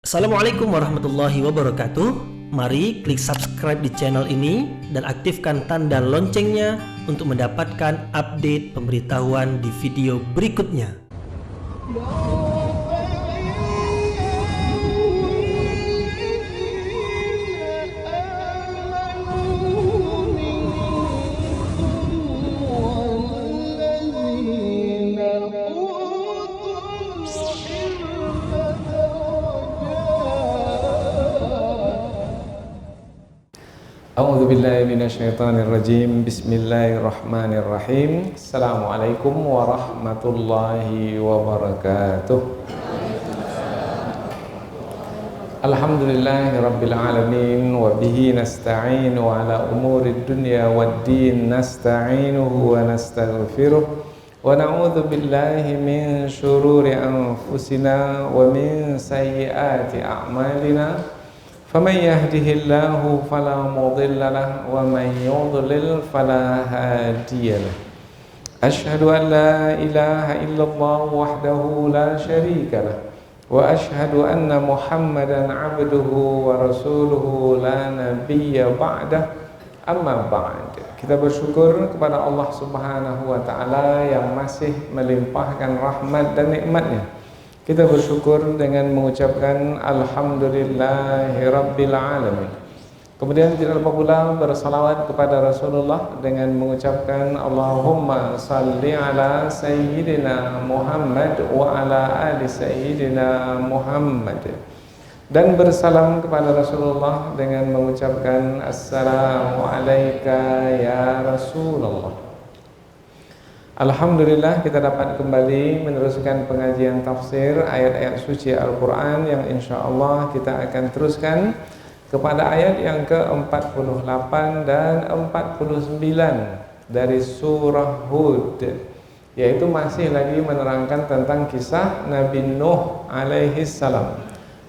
Assalamualaikum warahmatullahi wabarakatuh. Mari klik subscribe di channel ini dan aktifkan tanda loncengnya untuk mendapatkan update pemberitahuan di video berikutnya. A'udzu billahi minasyaitonir rajim. Bismillahirrahmanirrahim. Assalamualaikum warahmatullahi wabarakatuh. Alhamdulillahi rabbil alamin wa bihi nasta'inu ala umurid dunya waddin nasta'inuhu wa nastaghfiruh wa na'udzu billahi min syururi anfusina wa min sayyiati a'malina. فمن يهده الله فلا مضل له ومن يضلل فلا هادي له أشهد أن لا إله إلا الله وحده لا شريك له وأشهد أن محمدا عبده ورسوله لا نبي بعده أما بعد. Kita bersyukur kepada Allah Subhanahu wa taala yang masih melimpahkan rahmat dan nikmatnya. Kita bersyukur dengan mengucapkan Alhamdulillahi Rabbil Alamin. Kemudian tidak lupa pula bersalawat kepada Rasulullah dengan mengucapkan Allahumma salli ala Sayyidina Muhammad wa ala ali Sayyidina Muhammad. Dan bersalam kepada Rasulullah dengan mengucapkan Assalamu alayka ya Rasulullah. Alhamdulillah kita dapat kembali meneruskan pengajian tafsir ayat-ayat suci Al-Quran yang insya Allah kita akan teruskan kepada ayat yang ke-48 dan 49 dari surah Hud, yaitu masih lagi menerangkan tentang kisah Nabi Nuh alaihi salam.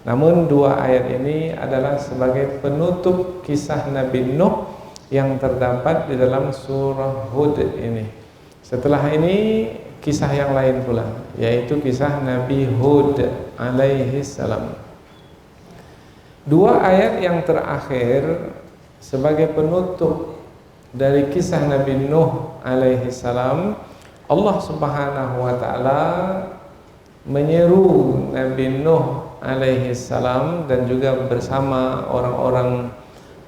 Namun dua ayat ini adalah sebagai penutup kisah Nabi Nuh yang terdapat di dalam surah Hud ini. Setelah ini kisah yang lain pula, yaitu kisah Nabi Hud alaihi salam. Dua ayat yang terakhir sebagai penutup dari kisah Nabi Nuh alaihi salam, Allah Subhanahu wa taala menyeru Nabi Nuh alaihi salam dan juga bersama orang-orang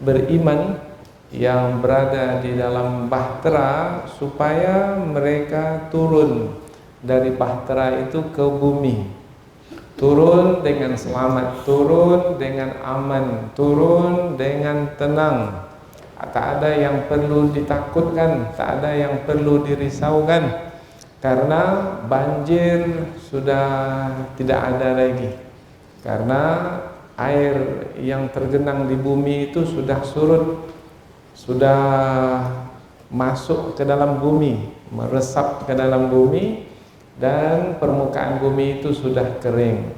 beriman yang berada di dalam bahtera supaya mereka turun dari bahtera itu ke bumi, turun dengan selamat, turun dengan aman, turun dengan tenang. Tak ada yang perlu ditakutkan, tak ada yang perlu dirisaukan, karena banjir sudah tidak ada lagi, karena air yang tergenang di bumi itu sudah surut, sudah masuk ke dalam bumi, meresap ke dalam bumi, dan permukaan bumi itu sudah kering.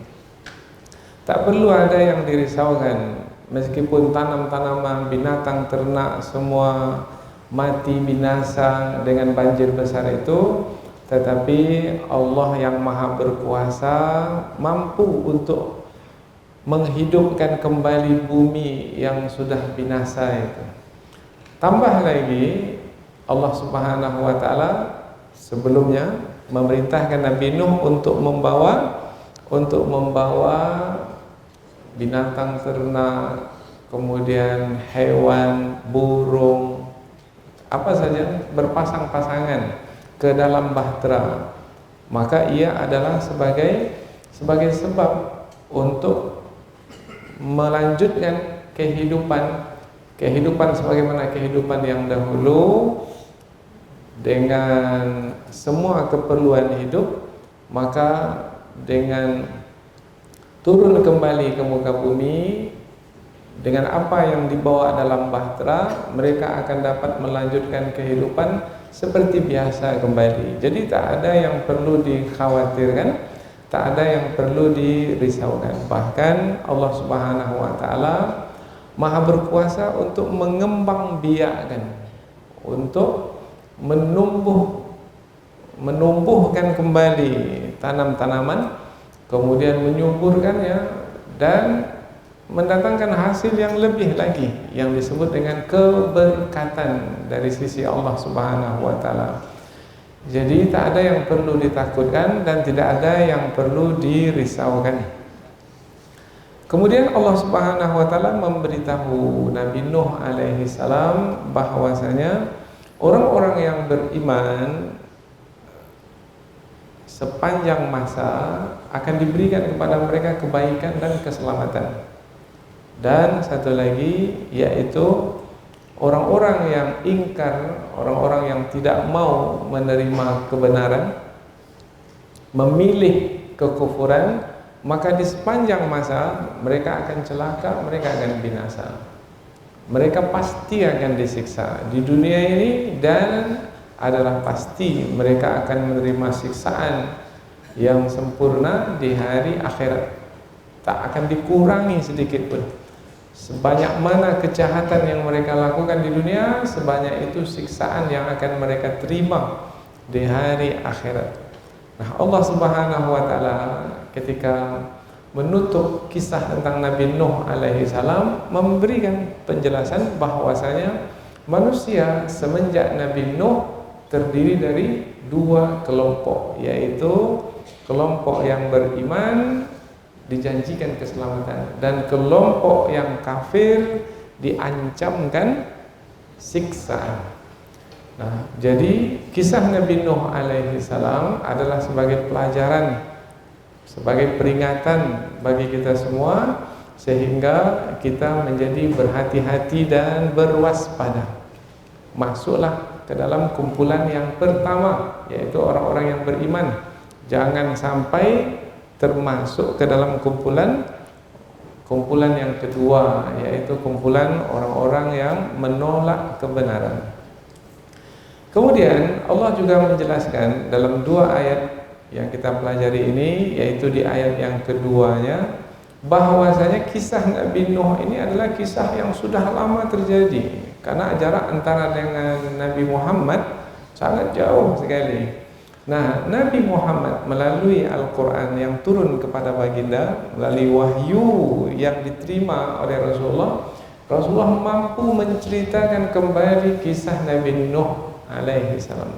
Tak perlu ada yang dirisaukan, meskipun tanam-tanaman, binatang, ternak semua mati binasa dengan banjir besar itu, tetapi Allah yang maha berkuasa mampu untuk menghidupkan kembali bumi yang sudah binasa itu. Tambah lagi, Allah Subhanahu wa taala sebelumnya memerintahkan Nabi Nuh untuk membawa binatang ternak, kemudian hewan, burung, apa saja berpasang-pasangan ke dalam bahtera. Maka ia adalah sebagai sebab untuk melanjutkan kehidupan sebagaimana kehidupan yang dahulu dengan semua keperluan hidup. Maka dengan turun kembali ke muka bumi dengan apa yang dibawa dalam bahtera, mereka akan dapat melanjutkan kehidupan seperti biasa kembali. Jadi tak ada yang perlu dikhawatirkan, tak ada yang perlu dirisaukan. Bahkan Allah Subhanahu wa taala maha berkuasa untuk mengembangbiakkan, untuk menumbuhkan kembali tanam-tanaman, kemudian menyuburkannya dan mendatangkan hasil yang lebih lagi yang disebut dengan keberkatan dari sisi Allah Subhanahu wa taala. Jadi tak ada yang perlu ditakutkan dan tidak ada yang perlu dirisaukan. Kemudian Allah Subhanahu wa taala memberitahu Nabi Nuh alaihi salam bahwasanya orang-orang yang beriman sepanjang masa akan diberikan kepada mereka kebaikan dan keselamatan. Dan satu lagi yaitu orang-orang yang ingkar, orang-orang yang tidak mau menerima kebenaran, memilih kekufuran, maka di sepanjang masa mereka akan celaka, mereka akan binasa. Mereka pasti akan disiksa di dunia ini dan adalah pasti mereka akan menerima siksaan yang sempurna di hari akhirat. Tak akan dikurangi sedikit pun. Sebanyak mana kejahatan yang mereka lakukan di dunia, sebanyak itu siksaan yang akan mereka terima di hari akhirat. Nah, Allah Subhanahu wa taala ketika menutup kisah tentang Nabi Nuh alaihi salam memberikan penjelasan bahwasanya manusia semenjak Nabi Nuh terdiri dari dua kelompok, yaitu kelompok yang beriman dijanjikan keselamatan dan kelompok yang kafir diancamkan siksaan. Nah, jadi kisah Nabi Nuh alaihi salam adalah sebagai pelajaran, sebagai peringatan bagi kita semua sehingga kita menjadi berhati-hati dan berwaspada. Masuklah ke dalam kumpulan yang pertama, yaitu orang-orang yang beriman. Jangan sampai termasuk ke dalam kumpulan yang kedua, yaitu kumpulan orang-orang yang menolak kebenaran. Kemudian Allah juga menjelaskan dalam dua ayat yang kita pelajari ini, yaitu di ayat yang keduanya, bahwasanya kisah Nabi Nuh ini adalah kisah yang sudah lama terjadi, karena jarak antara dengan Nabi Muhammad sangat jauh sekali. Nah, Nabi Muhammad melalui Al-Quran yang turun kepada baginda, melalui wahyu yang diterima oleh Rasulullah mampu menceritakan kembali kisah Nabi Nuh alaihi salam.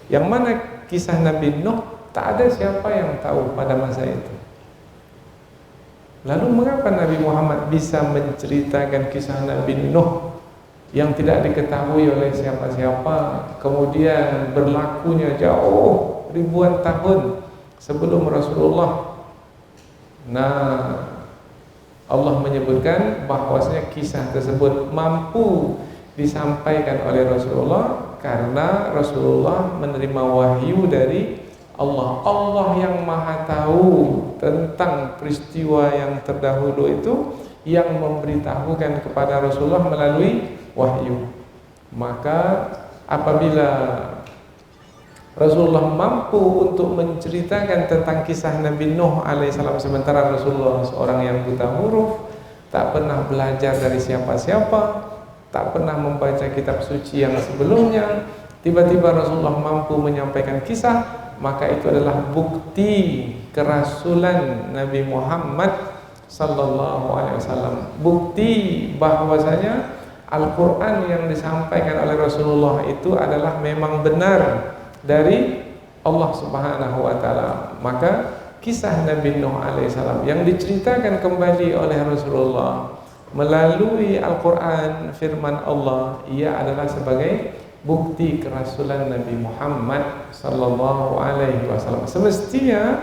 Yang mana kisah Nabi Nuh tak ada siapa yang tahu pada masa itu. Lalu mengapa Nabi Muhammad bisa menceritakan kisah Nabi Nuh yang tidak diketahui oleh siapa-siapa, kemudian berlakunya jauh ribuan tahun sebelum Rasulullah? Nah, Allah menyebutkan bahwasanya kisah tersebut mampu disampaikan oleh Rasulullah karena Rasulullah menerima wahyu dari Allah. Allah yang maha tahu tentang peristiwa yang terdahulu itu, yang memberitahukan kepada Rasulullah melalui wahyu. Maka apabila Rasulullah mampu untuk menceritakan tentang kisah Nabi Nuh alaihissalam, sementara Rasulullah seorang yang buta huruf, tak pernah belajar dari siapa-siapa, tak pernah membaca kitab suci yang sebelumnya, tiba-tiba Rasulullah mampu menyampaikan kisah, maka itu adalah bukti kerasulan Nabi Muhammad sallallahu alaihi wasallam, bukti bahwasanya Al-Quran yang disampaikan oleh Rasulullah itu adalah memang benar dari Allah Subhanahu wa taala. Maka kisah Nabi Nuh alaihissalam yang diceritakan kembali oleh Rasulullah melalui Al-Quran, firman Allah, ia adalah sebagai bukti kerasulan Nabi Muhammad sallallahu alaihi wasallam. Semestinya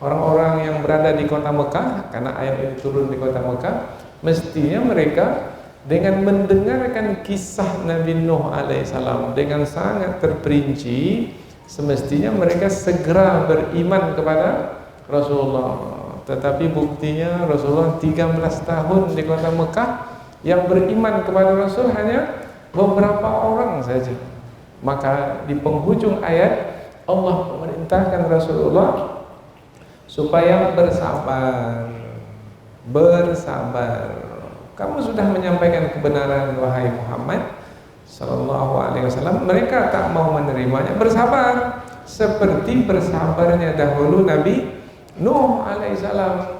orang-orang yang berada di kota Mekah, karena ayat ini turun di kota Mekah, mestinya mereka dengan mendengarkan kisah Nabi Nuh alaihissalam dengan sangat terperinci, semestinya mereka segera beriman kepada Rasulullah. Tetapi buktinya Rasulullah 13 tahun di kota Mekah, yang beriman kepada Rasul hanya beberapa orang saja. Maka di penghujung ayat Allah memerintahkan Rasulullah supaya bersabar. Kamu sudah menyampaikan kebenaran wahai Muhammad sallallahu alaihi wasallam, mereka tak mau menerimanya, bersabar seperti bersabarnya dahulu Nabi Nuh alaihissalam.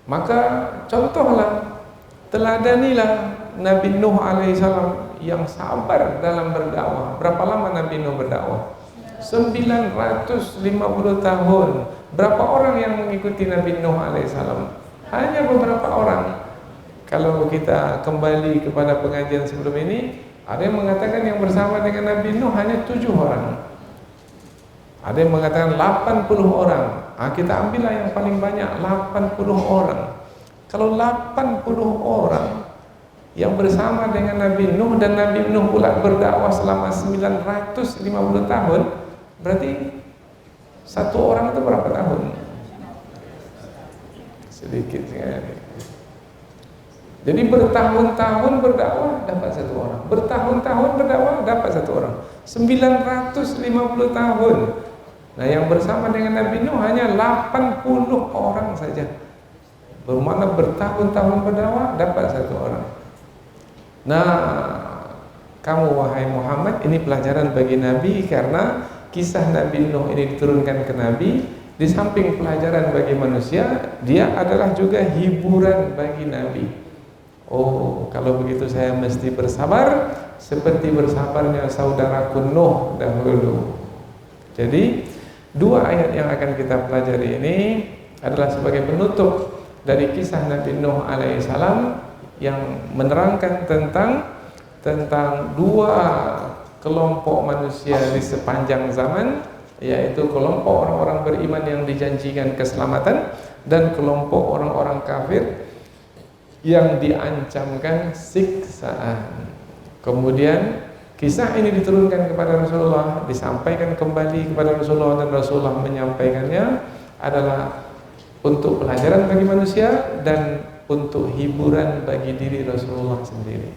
Maka contohlah, teladanilah Nabi Nuh alaihissalam yang sabar dalam berdakwah. Berapa lama Nabi Nuh berdakwah? 950 tahun. Berapa orang yang mengikuti Nabi Nuh alaihissalam? Hanya beberapa orang. Kalau kita kembali kepada pengajian sebelum ini, ada yang mengatakan yang bersama dengan Nabi Nuh hanya 7 orang. Ada yang mengatakan 80 orang. Kita ambillah yang paling banyak, 80 orang. Kalau 80 orang yang bersama dengan Nabi Nuh, dan Nabi Nuh pula berdakwah selama 950 tahun, berarti satu orang itu berapa tahun? Sedikit sekali. Jadi bertahun-tahun berdakwah dapat satu orang, bertahun-tahun berdakwah dapat satu orang, 950 tahun. Nah, yang bersama dengan Nabi Nuh hanya 80 orang saja. Bermakna bertahun-tahun berdakwah dapat satu orang. Nah, kamu wahai Muhammad, ini pelajaran bagi Nabi, karena kisah Nabi Nuh ini diturunkan ke Nabi. Di samping pelajaran bagi manusia, dia adalah juga hiburan bagi Nabi. Oh, kalau begitu saya mesti bersabar seperti bersabarnya saudaraku Nuh dahulu. Jadi, 2 ayat yang akan kita pelajari ini adalah sebagai penutup dari kisah Nabi Nuh alaihissalam yang menerangkan tentang 2 kelompok manusia di sepanjang zaman, yaitu kelompok orang-orang beriman yang dijanjikan keselamatan dan kelompok orang-orang kafir yang diancamkan siksaan. Kemudian kisah ini diturunkan kepada Rasulullah, disampaikan kembali kepada Rasulullah, dan Rasulullah menyampaikannya adalah untuk pelajaran bagi manusia dan untuk hiburan bagi diri Rasulullah sendiri.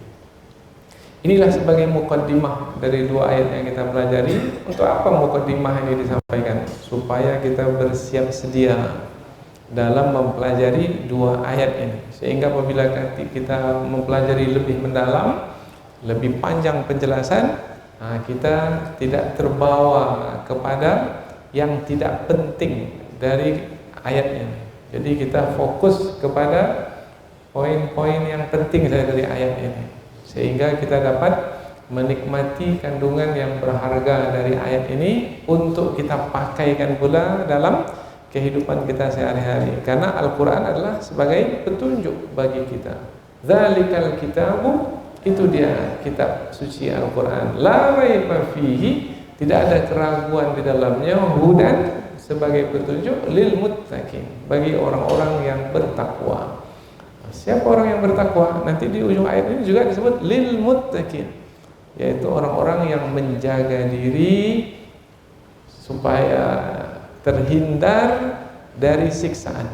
Inilah sebagai mukaddimah dari 2 ayat yang kita pelajari. Untuk apa mukaddimah ini disampaikan? Supaya kita bersiap sedia dalam mempelajari 2 ayat ini, sehingga apabila kita mempelajari lebih mendalam, lebih panjang penjelasan, kita tidak terbawa kepada yang tidak penting dari ayat ini. Jadi kita fokus kepada poin-poin yang penting dari ayat ini, sehingga kita dapat menikmati kandungan yang berharga dari ayat ini untuk kita pakaikan pula dalam kehidupan kita sehari-hari. Karena Al-Quran adalah sebagai petunjuk bagi kita. Dzalikal kitabu, itu dia kitab suci Al-Quran. La raiba fihi, tidak ada keraguan di dalamnya. Hudan, sebagai petunjuk, lil muttaqin, bagi orang-orang yang bertakwa. Siapa orang yang bertakwa? Nanti di ujung ayat ini juga disebut lil muttaqin, yaitu orang-orang yang menjaga diri supaya terhindar dari siksaan.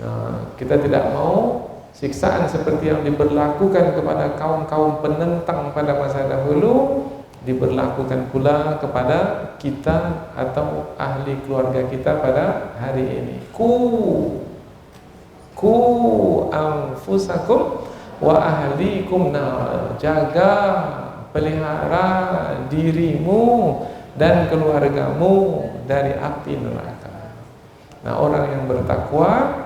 Nah, kita tidak mau siksaan seperti yang diberlakukan kepada kaum-kaum penentang pada masa dahulu diberlakukan pula kepada kita atau ahli keluarga kita pada hari ini. Ku anfusakum wa ahlikum nar. Jaga, pelihara dirimu dan keluargamu dari api neraka. Nah, orang yang bertakwa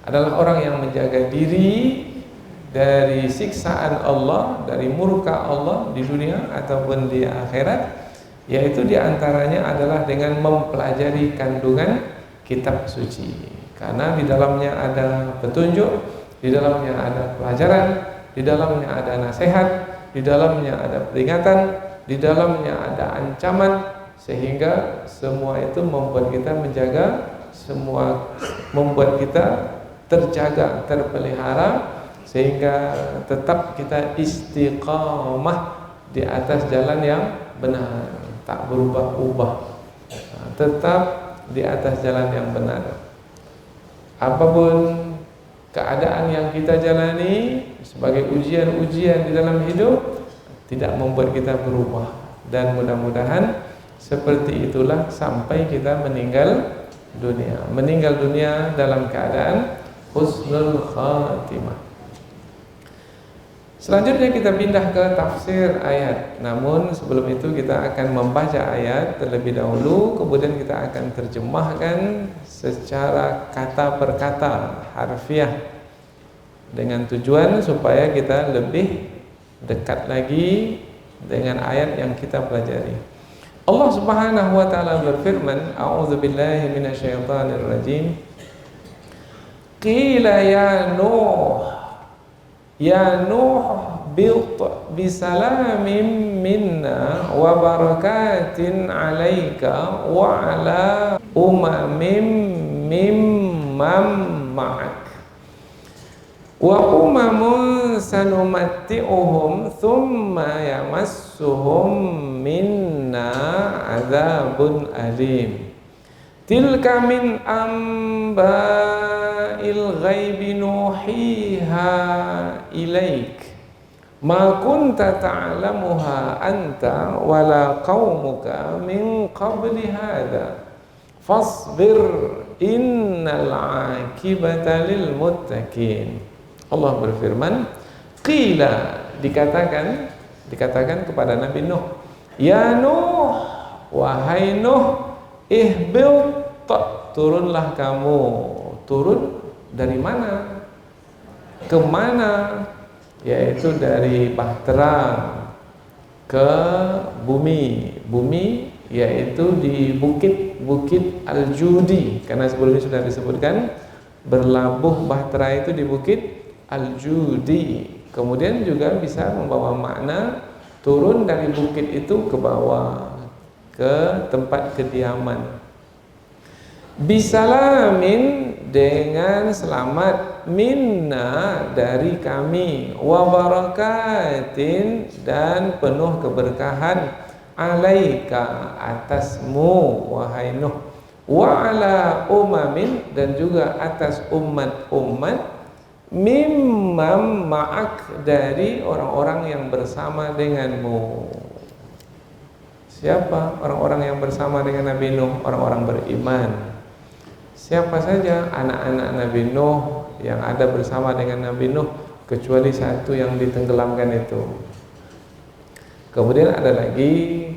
adalah orang yang menjaga diri dari siksaan Allah, dari murka Allah di dunia ataupun di akhirat, yaitu diantaranya adalah dengan mempelajari kandungan kitab suci. Karena di dalamnya ada petunjuk, di dalamnya ada pelajaran, di dalamnya ada nasihat, di dalamnya ada peringatan, di dalamnya ada ancaman, sehingga semua itu membuat kita menjaga, semua membuat kita terjaga, terpelihara, sehingga tetap kita istiqamah di atas jalan yang benar, tak berubah-ubah, tetap di atas jalan yang benar. Apapun keadaan yang kita jalani sebagai ujian-ujian di dalam hidup, tidak membuat kita berubah. Dan mudah-mudahan seperti itulah sampai kita meninggal dunia. Meninggal dunia dalam keadaan husnul khatimah. Selanjutnya kita pindah ke tafsir ayat. Namun sebelum itu kita akan membaca ayat terlebih dahulu, kemudian kita akan terjemahkan secara kata per kata, harfiah, dengan tujuan supaya kita lebih dekat lagi dengan ayat yang kita pelajari. Allah Subhanahu wa taala berfirman, a'udzubillahi minasyaitonir rajim. Qila ya Nuh bisalamin minna wa barakatin alaika wa ala umamin mimman ma'ak wa umamun sanumatti'uhum thumma yamassuhum minna adzabun alim. Tilka min amba'il ghaibi nuhiha ilaik ma kunta ta'lamuha anta wala qaumuka min qabli hadha fasbir innal 'aqibata lil muttaqin. Allah berfirman, qila, dikatakan kepada Nabi Nuh, ya Nuh, wahai Nuh, ihbil, turunlah kamu. Turun dari mana? Kemana? Yaitu dari Bahtera ke bumi. Bumi yaitu di bukit Al-Judi, karena sebelumnya sudah disebutkan berlabuh Bahtera itu di bukit Al-Judi. Kemudian juga bisa membawa makna turun dari bukit itu ke bawah, ke tempat kediaman. Bisalamin, dengan selamat, minna, dari kami, wa barakatin, dan penuh keberkahan, alaika, atasmu wahai Nuh, wa ala umamin, dan juga atas umat-umat, mimman ma'ak, dari orang-orang yang bersama denganmu. Siapa orang-orang yang bersama dengan Nabi Nuh? Orang-orang beriman. Siapa saja anak-anak Nabi Nuh yang ada bersama dengan Nabi Nuh, kecuali satu yang ditenggelamkan itu. Kemudian ada lagi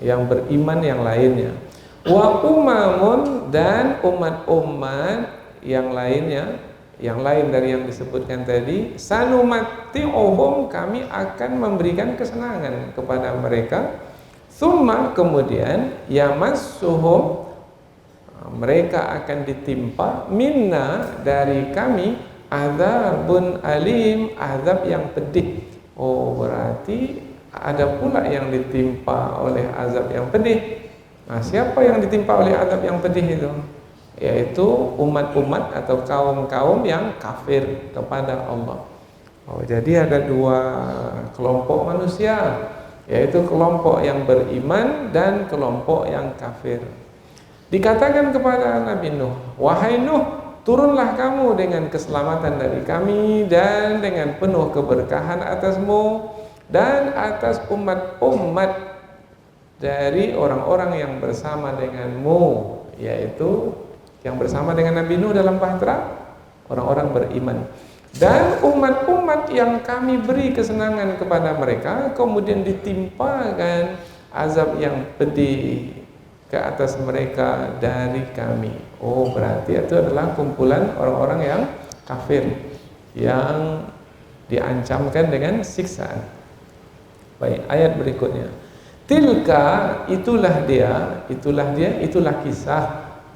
yang beriman yang lainnya. Wa umamun, dan umat-umat yang lainnya, yang lain dari yang disebutkan tadi. Sanumatti'uhum, kami akan memberikan kesenangan kepada mereka. Summa, kemudian, yamassuhum, mereka akan ditimpa, minna, dari kami, adzabun alim, azab yang pedih. Oh, berarti ada pula yang ditimpa oleh azab yang pedih. Nah, siapa yang ditimpa oleh azab yang pedih itu? Yaitu umat-umat atau kaum-kaum yang kafir kepada Allah. Oh, jadi ada dua kelompok manusia, yaitu kelompok yang beriman dan kelompok yang kafir. Dikatakan kepada Nabi Nuh, wahai Nuh, turunlah kamu dengan keselamatan dari kami dan dengan penuh keberkahan atasmu dan atas umat-umat dari orang-orang yang bersama denganmu, yaitu yang bersama dengan Nabi Nuh dalam bahtera, orang-orang beriman. Dan umat-umat yang kami beri kesenangan kepada mereka, kemudian ditimpakan azab yang pedih ke atas mereka dari kami. Oh, berarti itu adalah kumpulan orang-orang yang kafir, yang diancamkan dengan siksaan. Baik, ayat berikutnya. Tilka, itulah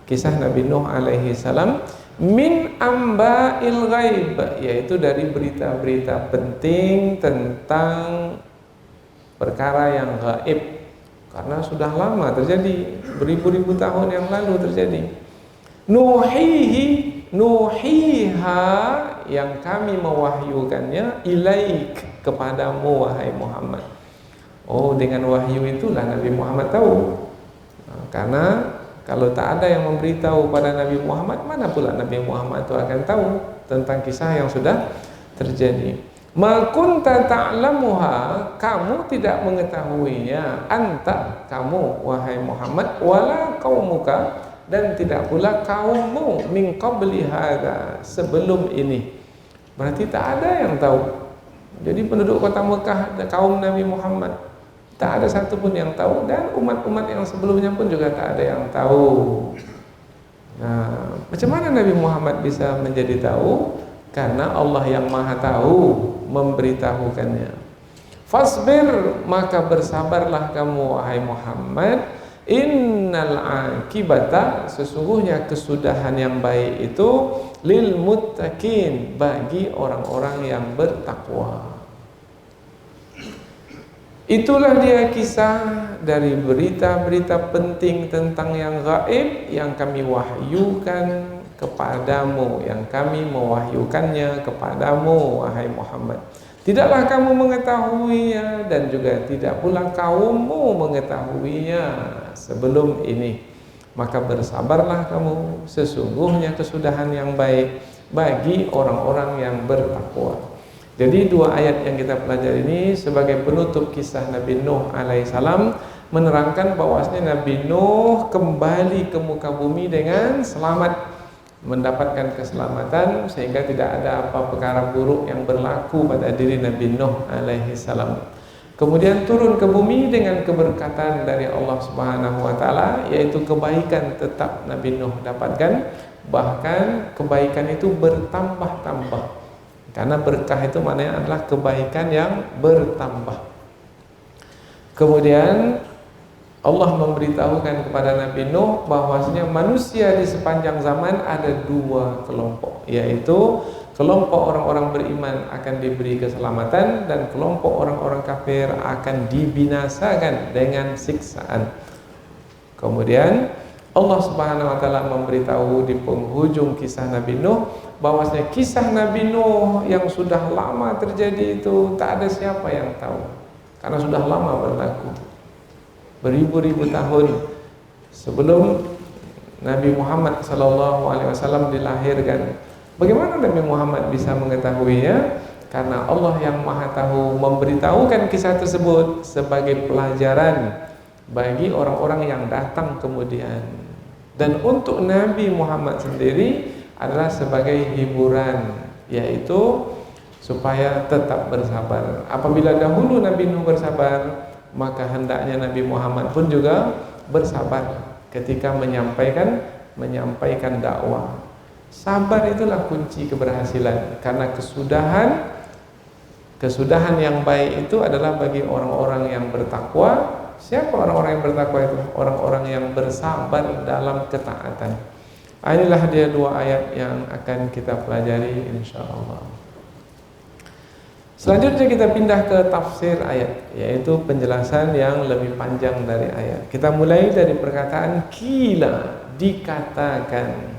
kisah Nabi Nuh alaihi salam, min amba'il ghaib, yaitu dari berita-berita penting tentang perkara yang gaib, karena sudah lama terjadi, beribu-ribu tahun yang lalu terjadi. Nuhiha, yang kami mewahyukannya, ilaik, kepadamu wahai Muhammad. Oh, dengan wahyu itulah Nabi Muhammad tahu. Nah, karena kalau tak ada yang memberitahu pada Nabi Muhammad, mana pula Nabi Muhammad itu akan tahu tentang kisah yang sudah terjadi. Ma kunta ta'lamuha, kamu tidak mengetahuinya, anta, kamu wahai Muhammad, wala qaumuka, dan tidak pula kaummu, min qabli hadza, sebelum ini. Berarti tak ada yang tahu. Jadi penduduk kota Mekah, kaum Nabi Muhammad, tak ada satupun yang tahu, dan umat-umat yang sebelumnya pun juga tak ada yang tahu. Nah, macam mana Nabi Muhammad bisa menjadi tahu? Karena Allah yang Maha Tahu memberitahukannya. Fasbir, maka bersabarlah kamu wahai Muhammad. Innal akibata, sesungguhnya kesudahan yang baik itu lil muttaqin, bagi orang-orang yang bertakwa. Itulah dia kisah dari berita-berita penting tentang yang gaib yang kami wahyukan kepadamu, yang kami mewahyukannya kepadamu wahai Muhammad. Tidaklah kamu mengetahuinya dan juga tidak pula kaummu mengetahuinya sebelum ini. Maka bersabarlah kamu, sesungguhnya kesudahan yang baik bagi orang-orang yang bertakwa. Jadi dua ayat yang kita pelajari ini sebagai penutup kisah Nabi Nuh alaihissalam menerangkan bahwasanya Nabi Nuh kembali ke muka bumi dengan selamat, mendapatkan keselamatan sehingga tidak ada apa perkara buruk yang berlaku pada diri Nabi Nuh alaihissalam. Kemudian turun ke bumi dengan keberkatan dari Allah Subhanahu wa taala, yaitu kebaikan tetap Nabi Nuh dapatkan, bahkan kebaikan itu bertambah-tambah. Karena berkah itu maknanya adalah kebaikan yang bertambah. Kemudian Allah memberitahukan kepada Nabi Nuh bahwasanya manusia di sepanjang zaman ada dua kelompok, yaitu kelompok orang-orang beriman akan diberi keselamatan dan kelompok orang-orang kafir akan dibinasakan dengan siksaan. Kemudian Allah Subhanahu wa taala memberitahu di penghujung kisah Nabi Nuh bahwasanya kisah Nabi Nuh yang sudah lama terjadi itu tak ada siapa yang tahu karena sudah lama berlaku. Beribu-ribu tahun sebelum Nabi Muhammad SAW dilahirkan. Bagaimana Nabi Muhammad bisa mengetahuinya? Karena Allah yang Maha Tahu memberitahukan kisah tersebut sebagai pelajaran bagi orang-orang yang datang kemudian. Dan untuk Nabi Muhammad sendiri adalah sebagai hiburan, yaitu supaya tetap bersabar. Apabila dahulu Nabi Nuh bersabar, maka hendaknya Nabi Muhammad pun juga bersabar ketika menyampaikan dakwah. Sabar itulah kunci keberhasilan, karena kesudahan yang baik itu adalah bagi orang-orang yang bertakwa. Siapa orang-orang yang bertakwa itu? Orang-orang yang bersabar dalam ketaatan. Inilah dia dua ayat yang akan kita pelajari insyaallah. Selanjutnya kita pindah ke tafsir ayat, yaitu penjelasan yang lebih panjang dari ayat. Kita mulai dari perkataan kila, dikatakan.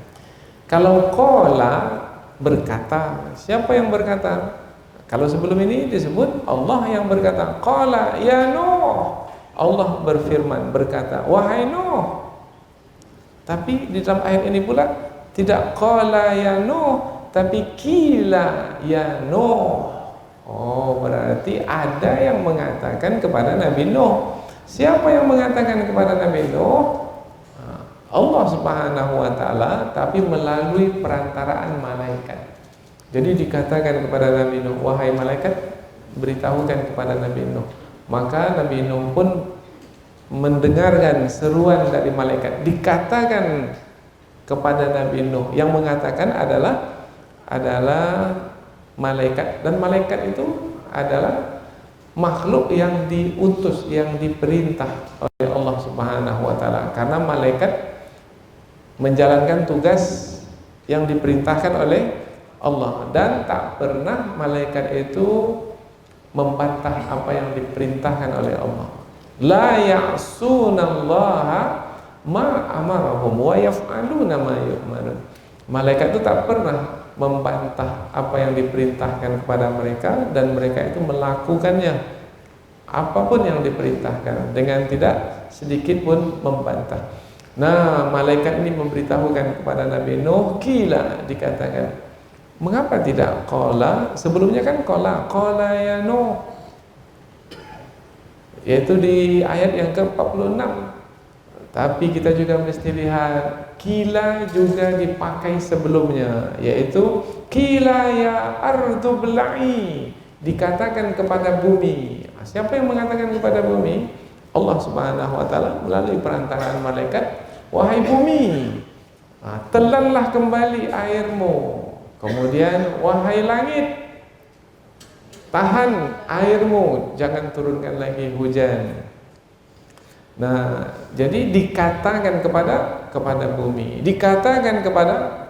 Kalau qala, berkata, siapa yang berkata? Kalau sebelum ini disebut Allah yang berkata, qala ya Nuh, Allah berfirman, berkata, wahai Nuh. Tapi di dalam ayat ini pula tidak qala ya Nuh, tapi kila ya Nuh. Oh, berarti ada yang mengatakan kepada Nabi Nuh. Siapa yang mengatakan kepada Nabi Nuh? Allah Subhanahu wa taala, tapi melalui perantaraan malaikat. Jadi dikatakan kepada Nabi Nuh, wahai malaikat, beritahukan kepada Nabi Nuh. Maka Nabi Nuh pun mendengarkan seruan dari malaikat. Dikatakan kepada Nabi Nuh, yang mengatakan adalah malaikat, dan malaikat itu adalah makhluk yang diutus, yang diperintah oleh Allah Subhanahu wa taala. Karena malaikat menjalankan tugas yang diperintahkan oleh Allah, dan tak pernah malaikat itu membantah apa yang diperintahkan oleh Allah. La ya'sunallaha ma amarahum wa yaf'aluna ma yu'marun. Malaikat itu tak pernah membantah apa yang diperintahkan kepada mereka, dan mereka itu melakukannya apapun yang diperintahkan dengan tidak sedikit pun membantah. Nah, malaikat ini memberitahukan kepada Nabi Nuh, kila, dikatakan. Mengapa tidak qala? Sebelumnya kan qala ya Nuh, yaitu di ayat yang ke-46. Tapi kita juga mesti lihat kila juga dipakai sebelumnya, yaitu kila ya ardu bla'i, dikatakan kepada bumi. Siapa yang mengatakan kepada bumi? Allah Subhanahu wa taala melalui perantaraan malaikat, wahai bumi, Telanlah kembali airmu. Kemudian wahai langit, tahan airmu, jangan turunkan lagi hujan. Nah, jadi dikatakan kepada bumi, dikatakan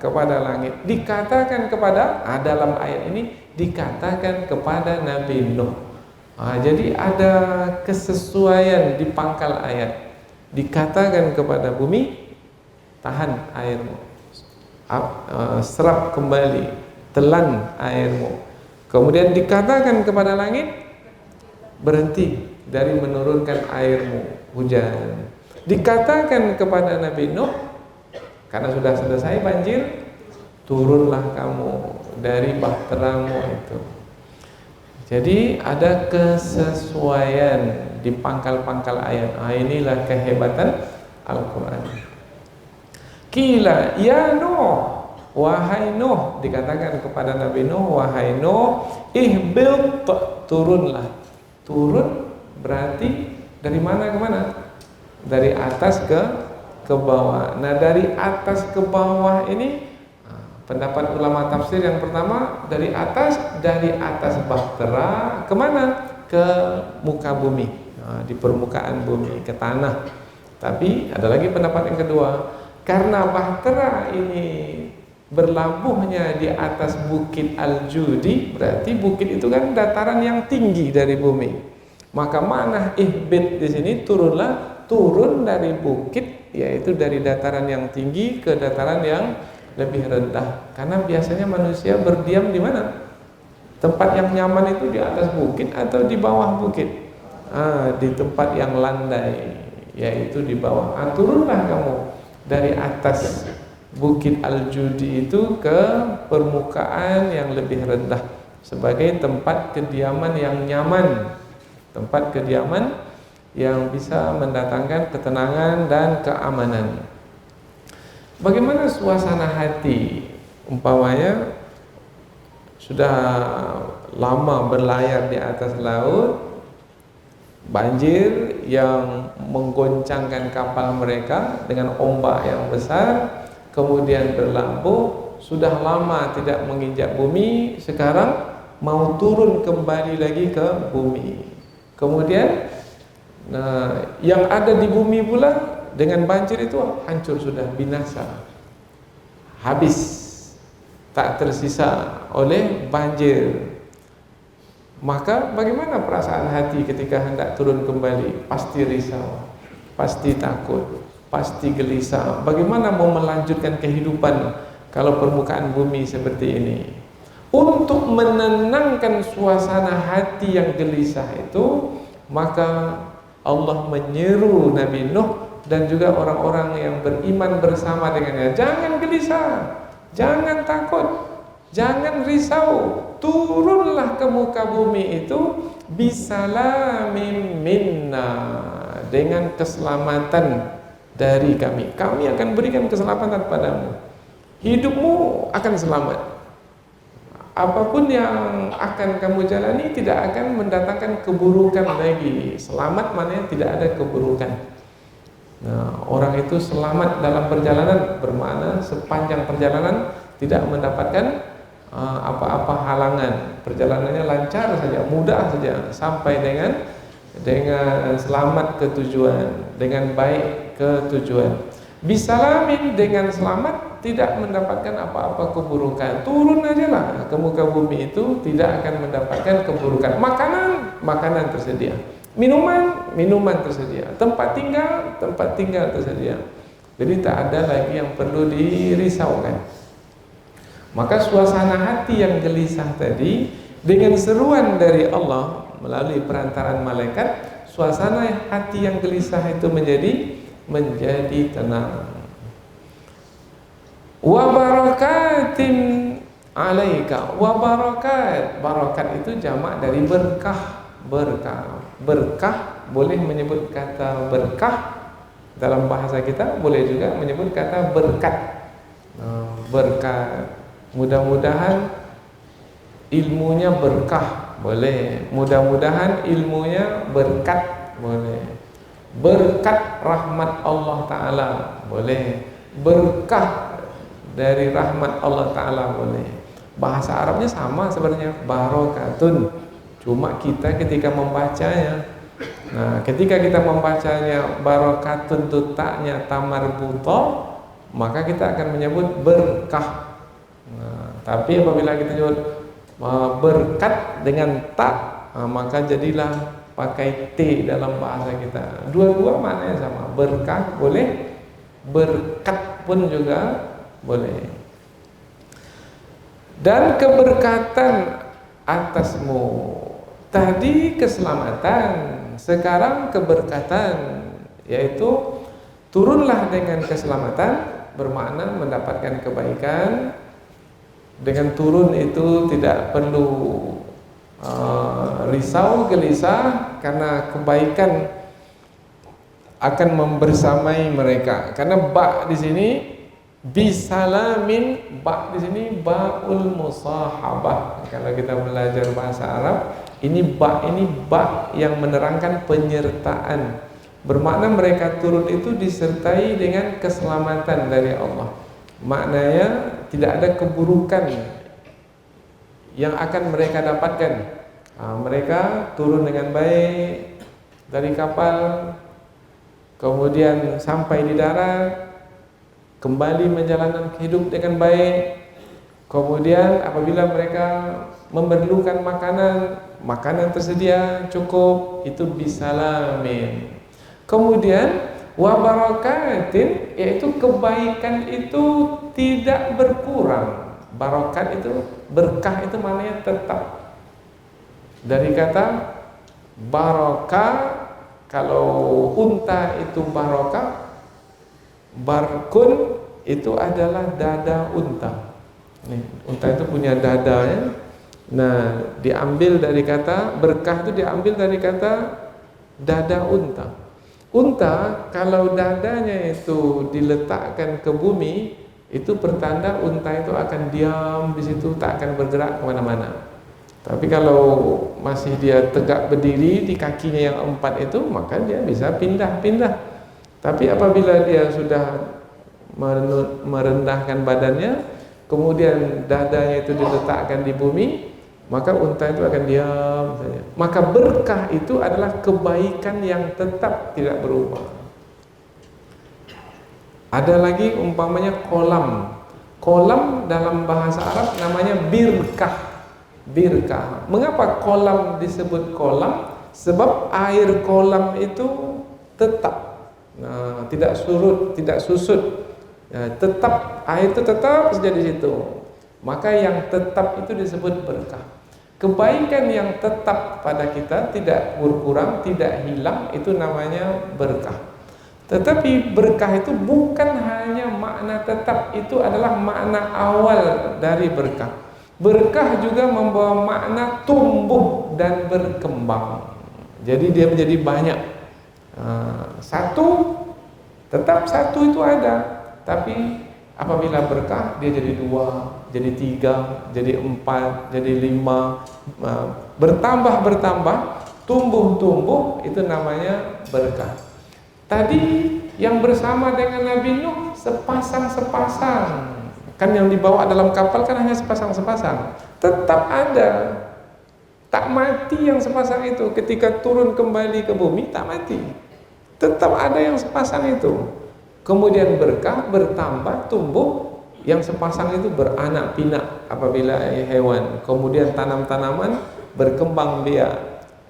kepada langit, dikatakan kepada dalam ayat ini dikatakan kepada Nabi Nuh. Jadi ada kesesuaian di pangkal ayat. Dikatakan kepada bumi, tahan airmu, serap kembali, telan airmu. Kemudian dikatakan kepada langit, berhenti dari menurunkan airmu, hujan. Dikatakan kepada Nabi Nuh, karena sudah selesai banjir, turunlah kamu dari bahteramu itu. Jadi ada kesesuaian di pangkal-pangkal ayat. Inilah kehebatan Al-Quran. Qila ya Nuh, wahai Nuh, dikatakan kepada Nabi Nuh, wahai Nuh, ihbil, turunlah. Turun berarti dari mana ke mana? Dari atas ke bawah. Nah, dari atas ke bawah ini pendapat ulama tafsir yang pertama, dari atas bahtera kemana? Ke muka bumi, di permukaan bumi, ke tanah. Tapi ada lagi pendapat yang kedua, karena bahtera ini berlabuhnya di atas bukit Al-Judi, berarti bukit itu kan dataran yang tinggi dari bumi. Maka mana ihbit di sini, turun dari bukit, yaitu dari dataran yang tinggi ke dataran yang lebih rendah. Karena biasanya manusia berdiam di mana? Tempat yang nyaman itu di atas bukit atau di bawah bukit? Di tempat yang landai, yaitu di bawah. Turunlah kamu dari atas bukit Al-Judi itu ke permukaan yang lebih rendah sebagai tempat kediaman yang nyaman, tempat kediaman yang bisa mendatangkan ketenangan dan keamanan. Bagaimana suasana hati umpamanya sudah lama berlayar di atas laut, banjir yang menggoncangkan kapal mereka dengan ombak yang besar, kemudian berlabuh, sudah lama tidak menginjak bumi, sekarang mau turun kembali lagi ke bumi. Kemudian yang ada di bumi pula dengan banjir itu hancur, sudah binasa, habis, tak tersisa oleh banjir. Maka bagaimana perasaan hati ketika hendak turun kembali? Pasti risau, pasti takut, pasti gelisah. Bagaimana mau melanjutkan kehidupan kalau permukaan bumi seperti ini? Untuk menenangkan suasana hati yang gelisah itu, maka Allah menyeru Nabi Nuh dan juga orang-orang yang beriman bersama dengannya, jangan gelisah, jangan takut, jangan risau, turunlah ke muka bumi itu bisalamin minna, dengan keselamatan dari kami. Kami akan berikan keselamatan padamu, hidupmu akan selamat. Apapun yang akan kamu jalani tidak akan mendatangkan keburukan lagi. Selamat maknanya tidak ada keburukan. Nah, orang itu selamat dalam perjalanan bermakna sepanjang perjalanan tidak mendapatkan apa-apa halangan. Perjalanannya lancar saja, mudah saja sampai dengan selamat ke tujuan, dengan baik ke tujuan. Bisalamin, dengan selamat, tidak mendapatkan apa-apa keburukan. Turun aja lah ke muka bumi itu, tidak akan mendapatkan keburukan. Makanan tersedia, minuman tersedia, tempat tinggal tersedia. Jadi tak ada lagi yang perlu dirisaukan. Maka suasana hati yang gelisah tadi, dengan seruan dari Allah melalui perantaraan malaikat, suasana hati yang gelisah itu menjadi tenang. Wa barakatin alaika, wa barakat. Barakat itu jamak dari berkah. Berkah boleh menyebut kata berkah dalam bahasa kita, boleh juga menyebut kata berkat. Berkat, mudah-mudahan ilmunya berkah, boleh. Mudah-mudahan ilmunya berkat, boleh. Berkat rahmat Allah Ta'ala, boleh. Berkah dari rahmat Allah Ta'ala boleh. Bahasa Arabnya sama sebenarnya, barokatun. Cuma kita ketika membacanya, nah ketika kita membacanya barokatun itu taknya tamar buto, maka kita akan menyebut berkah. Nah, tapi apabila kita nyebut berkat dengan tak, maka jadilah pakai T dalam bahasa kita. Dua-dua maknanya sama. Berkah boleh, berkat pun juga boleh. Dan keberkatan atasmu. Tadi keselamatan, sekarang keberkatan, yaitu turunlah dengan keselamatan, bermakna mendapatkan kebaikan. Dengan turun itu tidak perlu risau, gelisah, karena kebaikan akan membersamai mereka. Karena ba di sini bisalamin, ba di sini baul musahabah. Kalau kita belajar bahasa Arab, ini ba yang menerangkan penyertaan. Bermakna mereka turun itu disertai dengan keselamatan dari Allah. Maknanya tidak ada keburukan yang akan mereka dapatkan. Mereka turun dengan baik dari kapal, kemudian sampai di darat, kembali menjalankan hidup dengan baik. Kemudian apabila mereka memerlukan makanan tersedia cukup, itu bisalamin. Kemudian wabarakatin, yaitu kebaikan itu tidak berkurang. Barokat itu, berkah itu maknanya tetap. Dari kata barokah, kalau unta itu barokah, barkun itu adalah dada unta. Nih, unta itu punya dada ya. Nah, diambil dari kata berkah itu diambil dari kata dada unta. Unta kalau dadanya itu diletakkan ke bumi, itu pertanda unta itu akan diam di situ, tak akan bergerak kemana-mana. Tapi kalau masih dia tegak berdiri di kakinya yang 4 itu, maka dia bisa pindah-pindah. Tapi apabila dia sudah merendahkan badannya, kemudian dadanya itu diletakkan di bumi, maka unta itu akan diam saja. Maka berkah itu adalah kebaikan yang tetap tidak berubah. Ada lagi umpamanya kolam. Kolam dalam bahasa Arab namanya birkah. Birkah. Mengapa kolam disebut kolam? Sebab air kolam itu tetap, tidak surut, tidak susut. Tetap, air itu tetap saja di situ. Maka yang tetap itu disebut berkah. Kebaikan yang tetap pada kita, tidak berkurang, tidak hilang, itu namanya berkah. Tetapi berkah itu bukan hanya makna tetap, itu adalah makna awal dari berkah. Berkah juga membawa makna tumbuh dan berkembang. Jadi dia menjadi banyak. Satu, tetap satu itu ada. Tapi apabila berkah, dia jadi 2, jadi 3, jadi 4, jadi 5, bertambah, tumbuh, itu namanya berkah. Tadi yang bersama dengan Nabi Nuh sepasang-sepasang. Kan yang dibawa dalam kapal kan hanya sepasang-sepasang. Tetap ada. Tak mati yang sepasang itu. Ketika turun kembali ke bumi, tak mati. Tetap ada yang sepasang itu. Kemudian berkah, bertambah, tumbuh. Yang sepasang itu beranak pinak apabila hewan. Kemudian tanam-tanaman berkembang biak.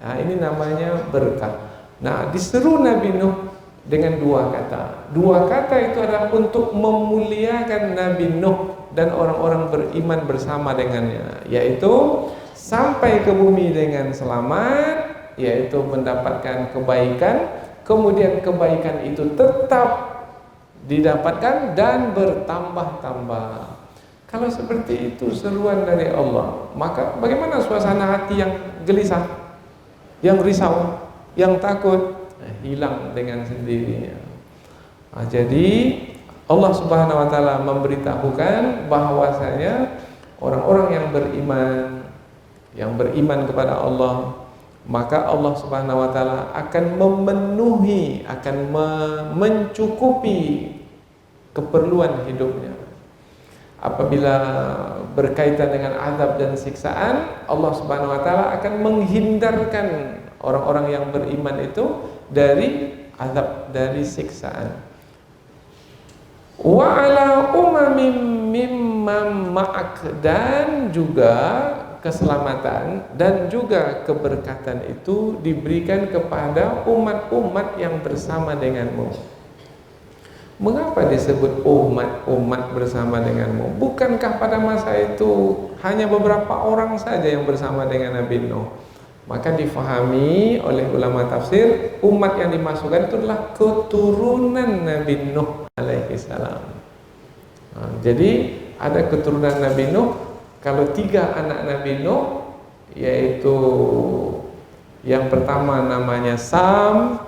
Nah, ini namanya berkah. Nah, diseru Nabi Nuh dengan 2 kata. 2 kata itu adalah untuk memuliakan Nabi Nuh dan orang-orang beriman bersama dengannya, yaitu sampai ke bumi dengan selamat, yaitu mendapatkan kebaikan, kemudian kebaikan itu tetap didapatkan dan bertambah-tambah. Kalau seperti itu seruan dari Allah, maka bagaimana suasana hati yang gelisah, yang risau, yang takut? Hilang dengan sendirinya. Jadi Allah Subhanahu wa taala memberitahukan bahwasanya orang-orang yang beriman kepada Allah, maka Allah Subhanahu wa taala akan memenuhi, akan mencukupi keperluan hidupnya. apabila berkaitan dengan azab dan siksaan, Allah Subhanahu wa taala akan menghindarkan orang-orang yang beriman itu dari azab, dari siksaan. Wa ala umamin mimman ma'ak, dan juga keselamatan dan juga keberkatan itu diberikan kepada umat-umat yang bersama denganmu. Mengapa disebut umat-umat bersama denganmu? Bukankah pada masa itu hanya beberapa orang saja yang bersama dengan Nabi Nuh? Maka difahami oleh ulama tafsir, umat yang dimasukkan itu adalah keturunan Nabi Nuh alaihi salam. Jadi ada keturunan Nabi Nuh. Kalau 3 anak Nabi Nuh, yaitu yang pertama namanya Sam,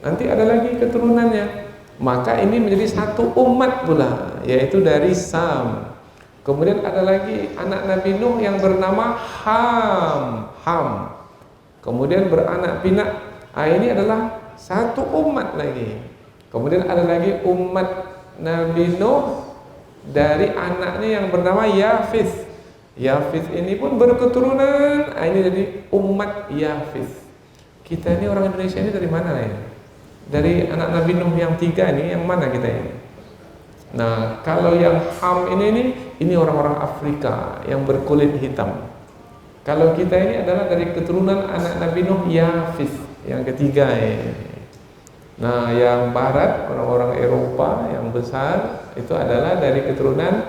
nanti ada lagi keturunannya. Maka ini menjadi satu umat pula, yaitu dari Sam. Kemudian ada lagi anak Nabi Nuh yang bernama Ham. Kemudian beranak pinak. Ini adalah satu umat lagi. Kemudian ada lagi umat Nabi Nuh dari anaknya yang bernama Yafith. Yafith ini pun berketurunan. Ini jadi umat Yafith. Kita ini orang Indonesia ini dari mana ya? Dari anak Nabi Nuh yang 3 ini, yang mana kita ini? Nah, kalau yang Ham ini orang-orang Afrika yang berkulit hitam. Kalau kita ini adalah dari keturunan anak Nabi Nuh Yafith yang ketiga ini. Nah, yang barat, orang-orang Eropa yang besar itu adalah dari keturunan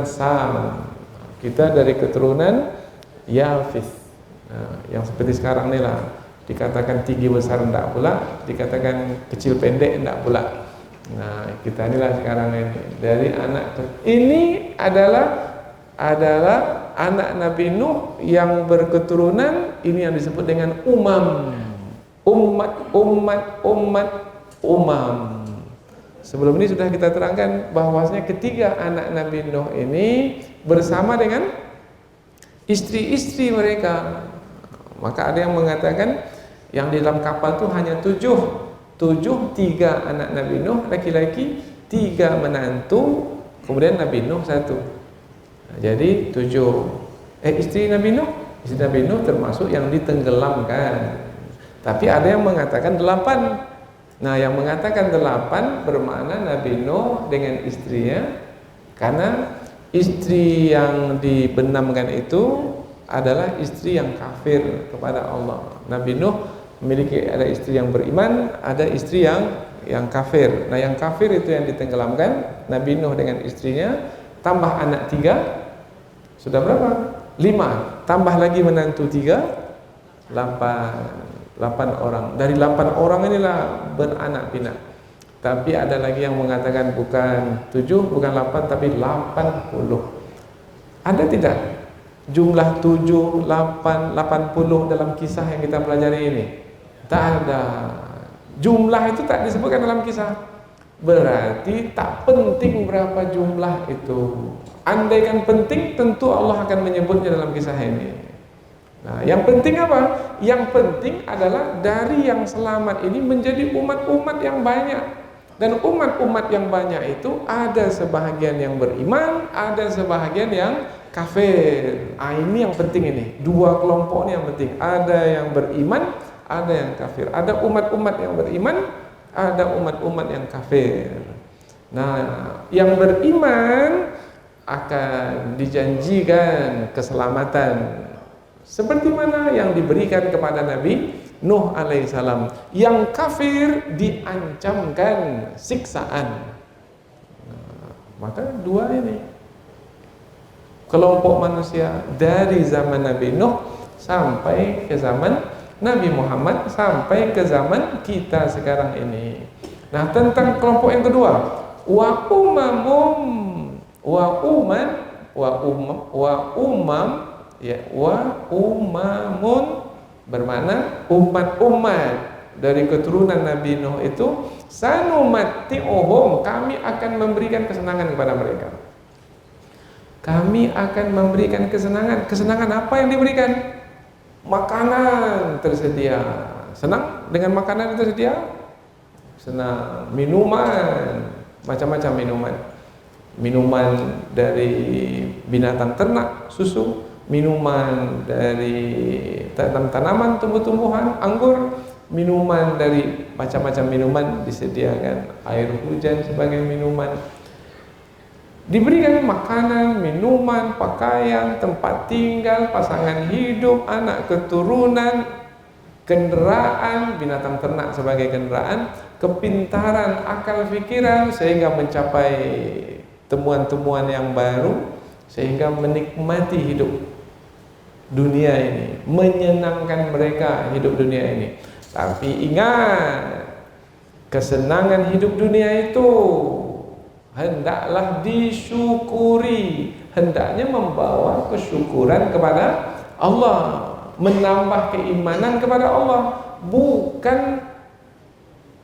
Sam. Kita dari keturunan Yafith. Nah, yang seperti sekarang ini lah, dikatakan tinggi besar enggak pula, dikatakan kecil pendek enggak pula. Nah, kita inilah sekarang ini dari anak ini adalah anak Nabi Nuh yang berketurunan ini yang disebut dengan umam. Sebelum ini sudah kita terangkan bahwasanya ketiga anak Nabi Nuh ini bersama dengan istri-istri mereka. Maka ada yang mengatakan yang di dalam kapal itu hanya 7, 3 anak Nabi Nuh laki-laki, 3 menantu, kemudian Nabi Nuh 1. Jadi 7 istri Nabi Nuh. Istri Nabi Nuh termasuk yang ditenggelamkan. Tapi ada yang mengatakan 8. Nah, yang mengatakan 8 bermakna Nabi Nuh dengan istrinya, karena istri yang dibenamkan itu adalah istri yang kafir kepada Allah. Nabi Nuh memiliki ada istri yang beriman, ada istri yang kafir. Nah, yang kafir itu yang ditenggelamkan. Nabi Nuh dengan istrinya tambah anak 3, sudah berapa? 5, tambah lagi menantu 3, 8 orang. Dari 8 orang inilah beranak pinak. Tapi ada lagi yang mengatakan bukan 7, bukan 8, tapi 80. Ada tidak jumlah 7, 8, 80 dalam kisah yang kita pelajari ini? Tak ada. Jumlah itu tak disebutkan dalam kisah. Berarti tak penting berapa jumlah itu. Andaikan penting, tentu Allah akan menyebutnya dalam kisah ini. Nah, yang penting apa? Yang penting adalah dari yang selamat ini menjadi umat-umat yang banyak. Dan umat-umat yang banyak itu ada sebahagian yang beriman, ada sebahagian yang kafir. Ini yang penting ini. 2 kelompok ini yang penting. Ada yang beriman, ada yang kafir. Ada umat-umat yang beriman, ada umat-umat yang kafir. Nah, yang beriman akan dijanjikan keselamatan seperti mana yang diberikan kepada Nabi Nuh alaihissalam. Yang kafir diancamkan siksaan. Nah, maka 2 ini kelompok manusia dari zaman Nabi Nuh sampai ke zaman Nabi Muhammad, sampai ke zaman kita sekarang ini. Nah, tentang kelompok yang kedua, wa umamun bermakna umat-umat dari keturunan Nabi Nuh itu, sanumati'uhum, kami akan memberikan kesenangan kepada mereka. Kami akan memberikan kesenangan. Kesenangan apa yang diberikan? Makanan tersedia. Senang dengan makanan yang tersedia? Senang. Minuman, macam-macam minuman. minuman dari binatang ternak, susu, minuman dari tanaman, tumbuh-tumbuhan, anggur, minuman dari macam-macam minuman disediakan, air hujan sebagai minuman, diberikan makanan, minuman, pakaian, tempat tinggal, pasangan hidup, anak keturunan, kendaraan, binatang ternak sebagai kendaraan, kepintaran, akal pikiran, sehingga mencapai temuan-temuan yang baru, sehingga menikmati hidup dunia ini, menyenangkan mereka hidup dunia ini. Tapi ingat, kesenangan hidup dunia itu hendaklah disyukuri, hendaknya membawa kesyukuran kepada Allah, menambah keimanan kepada Allah, bukan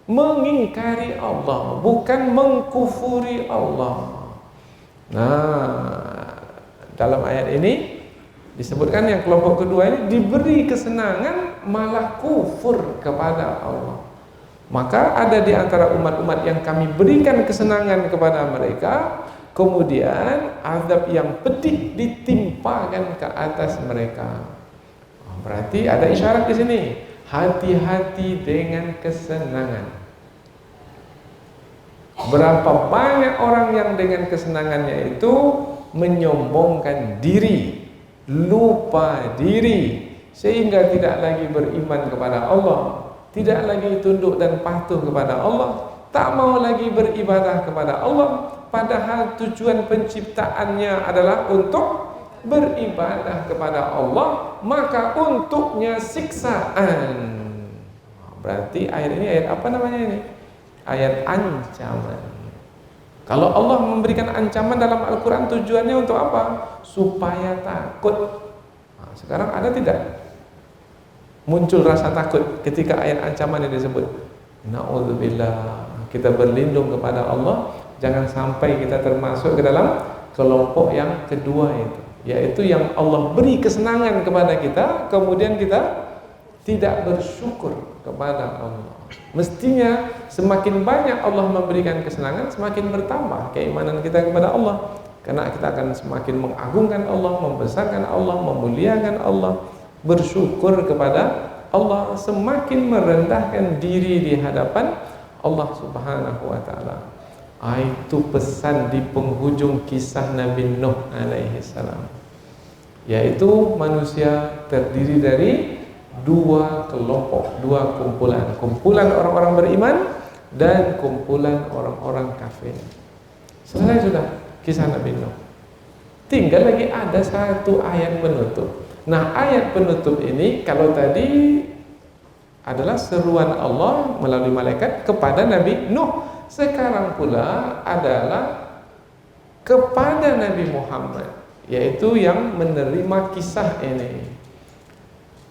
mengingkari Allah, bukan mengkufuri Allah. Nah, dalam ayat ini disebutkan yang kelompok kedua ini diberi kesenangan malah kufur kepada Allah. Maka ada di antara umat-umat yang kami berikan kesenangan kepada mereka, kemudian azab yang pedih ditimpakan ke atas mereka. Berarti ada isyarat di sini, hati-hati dengan kesenangan. Berapa banyak orang yang dengan kesenangannya itu menyombongkan diri, lupa diri, sehingga tidak lagi beriman kepada Allah, tidak lagi tunduk dan patuh kepada Allah, tak mau lagi beribadah kepada Allah, padahal tujuan penciptaannya adalah untuk beribadah kepada Allah, maka untuknya siksaan. Berarti ayat ini ayat apa namanya ini? Ayat ancaman. Kalau Allah memberikan ancaman dalam Al-Quran, tujuannya untuk apa? Supaya takut. Nah, sekarang ada tidak muncul rasa takut ketika ayat ancaman ini disebut? Na'udzubillah, kita berlindung kepada Allah, jangan sampai kita termasuk ke dalam kelompok yang kedua itu, yaitu yang Allah beri kesenangan kepada kita, kemudian kita tidak bersyukur kepada Allah. Mestinya semakin banyak Allah memberikan kesenangan, semakin bertambah keimanan kita kepada Allah, karena kita akan semakin mengagungkan Allah, membesarkan Allah, memuliakan Allah, bersyukur kepada Allah, semakin merendahkan diri di hadapan Allah Subhanahu wa taala. Itu pesan di penghujung kisah Nabi Nuh alaihi salam, yaitu manusia terdiri dari dua kelompok, dua kumpulan, kumpulan orang-orang beriman dan kumpulan orang-orang kafir. Selesai sudah kisah Nabi Nuh. Tinggal lagi ada satu ayat penutup. Nah, ayat penutup ini kalau tadi adalah seruan Allah melalui malaikat kepada Nabi Nuh, sekarang pula adalah kepada Nabi Muhammad, yaitu yang menerima kisah ini.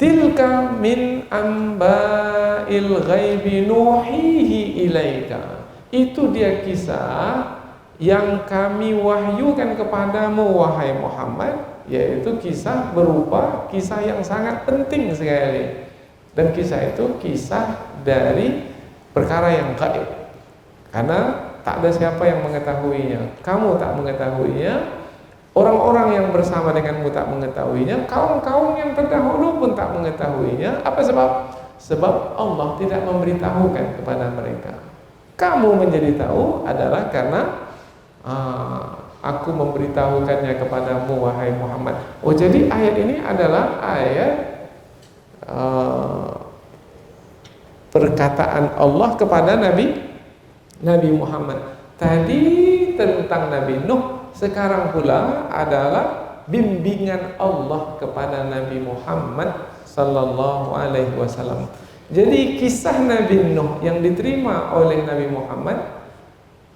Tilka min amba'il ghaibi nuhihi ilaika. Itu dia kisah yang kami wahyukan kepadamu wahai Muhammad, yaitu kisah berupa kisah yang sangat penting sekali. Dan kisah itu kisah dari perkara yang gaib, karena tak ada siapa yang mengetahuinya. Kamu tak mengetahuinya, orang-orang yang bersama denganmu tak mengetahuinya, kaum-kaum yang terdahulu pun tak mengetahuinya. Apa sebab? Sebab Allah tidak memberitahukan kepada mereka. Kamu menjadi tahu adalah karena aku memberitahukannya kepadamu wahai Muhammad. Oh, jadi ayat ini adalah ayat perkataan Allah kepada Nabi Muhammad. Tadi tentang Nabi Nuh, sekarang pula adalah bimbingan Allah kepada Nabi Muhammad sallallahu alaihi wasallam. Jadi kisah Nabi Nuh yang diterima oleh Nabi Muhammad,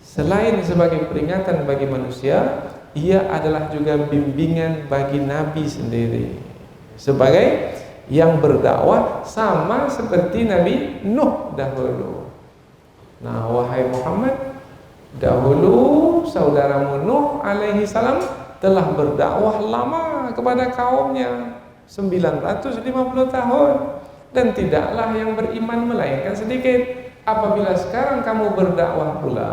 selain sebagai peringatan bagi manusia, ia adalah juga bimbingan bagi Nabi sendiri, sebagai yang berdakwah sama seperti Nabi Nuh dahulu. Nah, wahai Muhammad, dahulu saudaramu Nuh alaihi salam telah berdakwah lama kepada kaumnya, 950 tahun, dan tidaklah yang beriman melainkan sedikit. Apabila sekarang kamu berdakwah pula,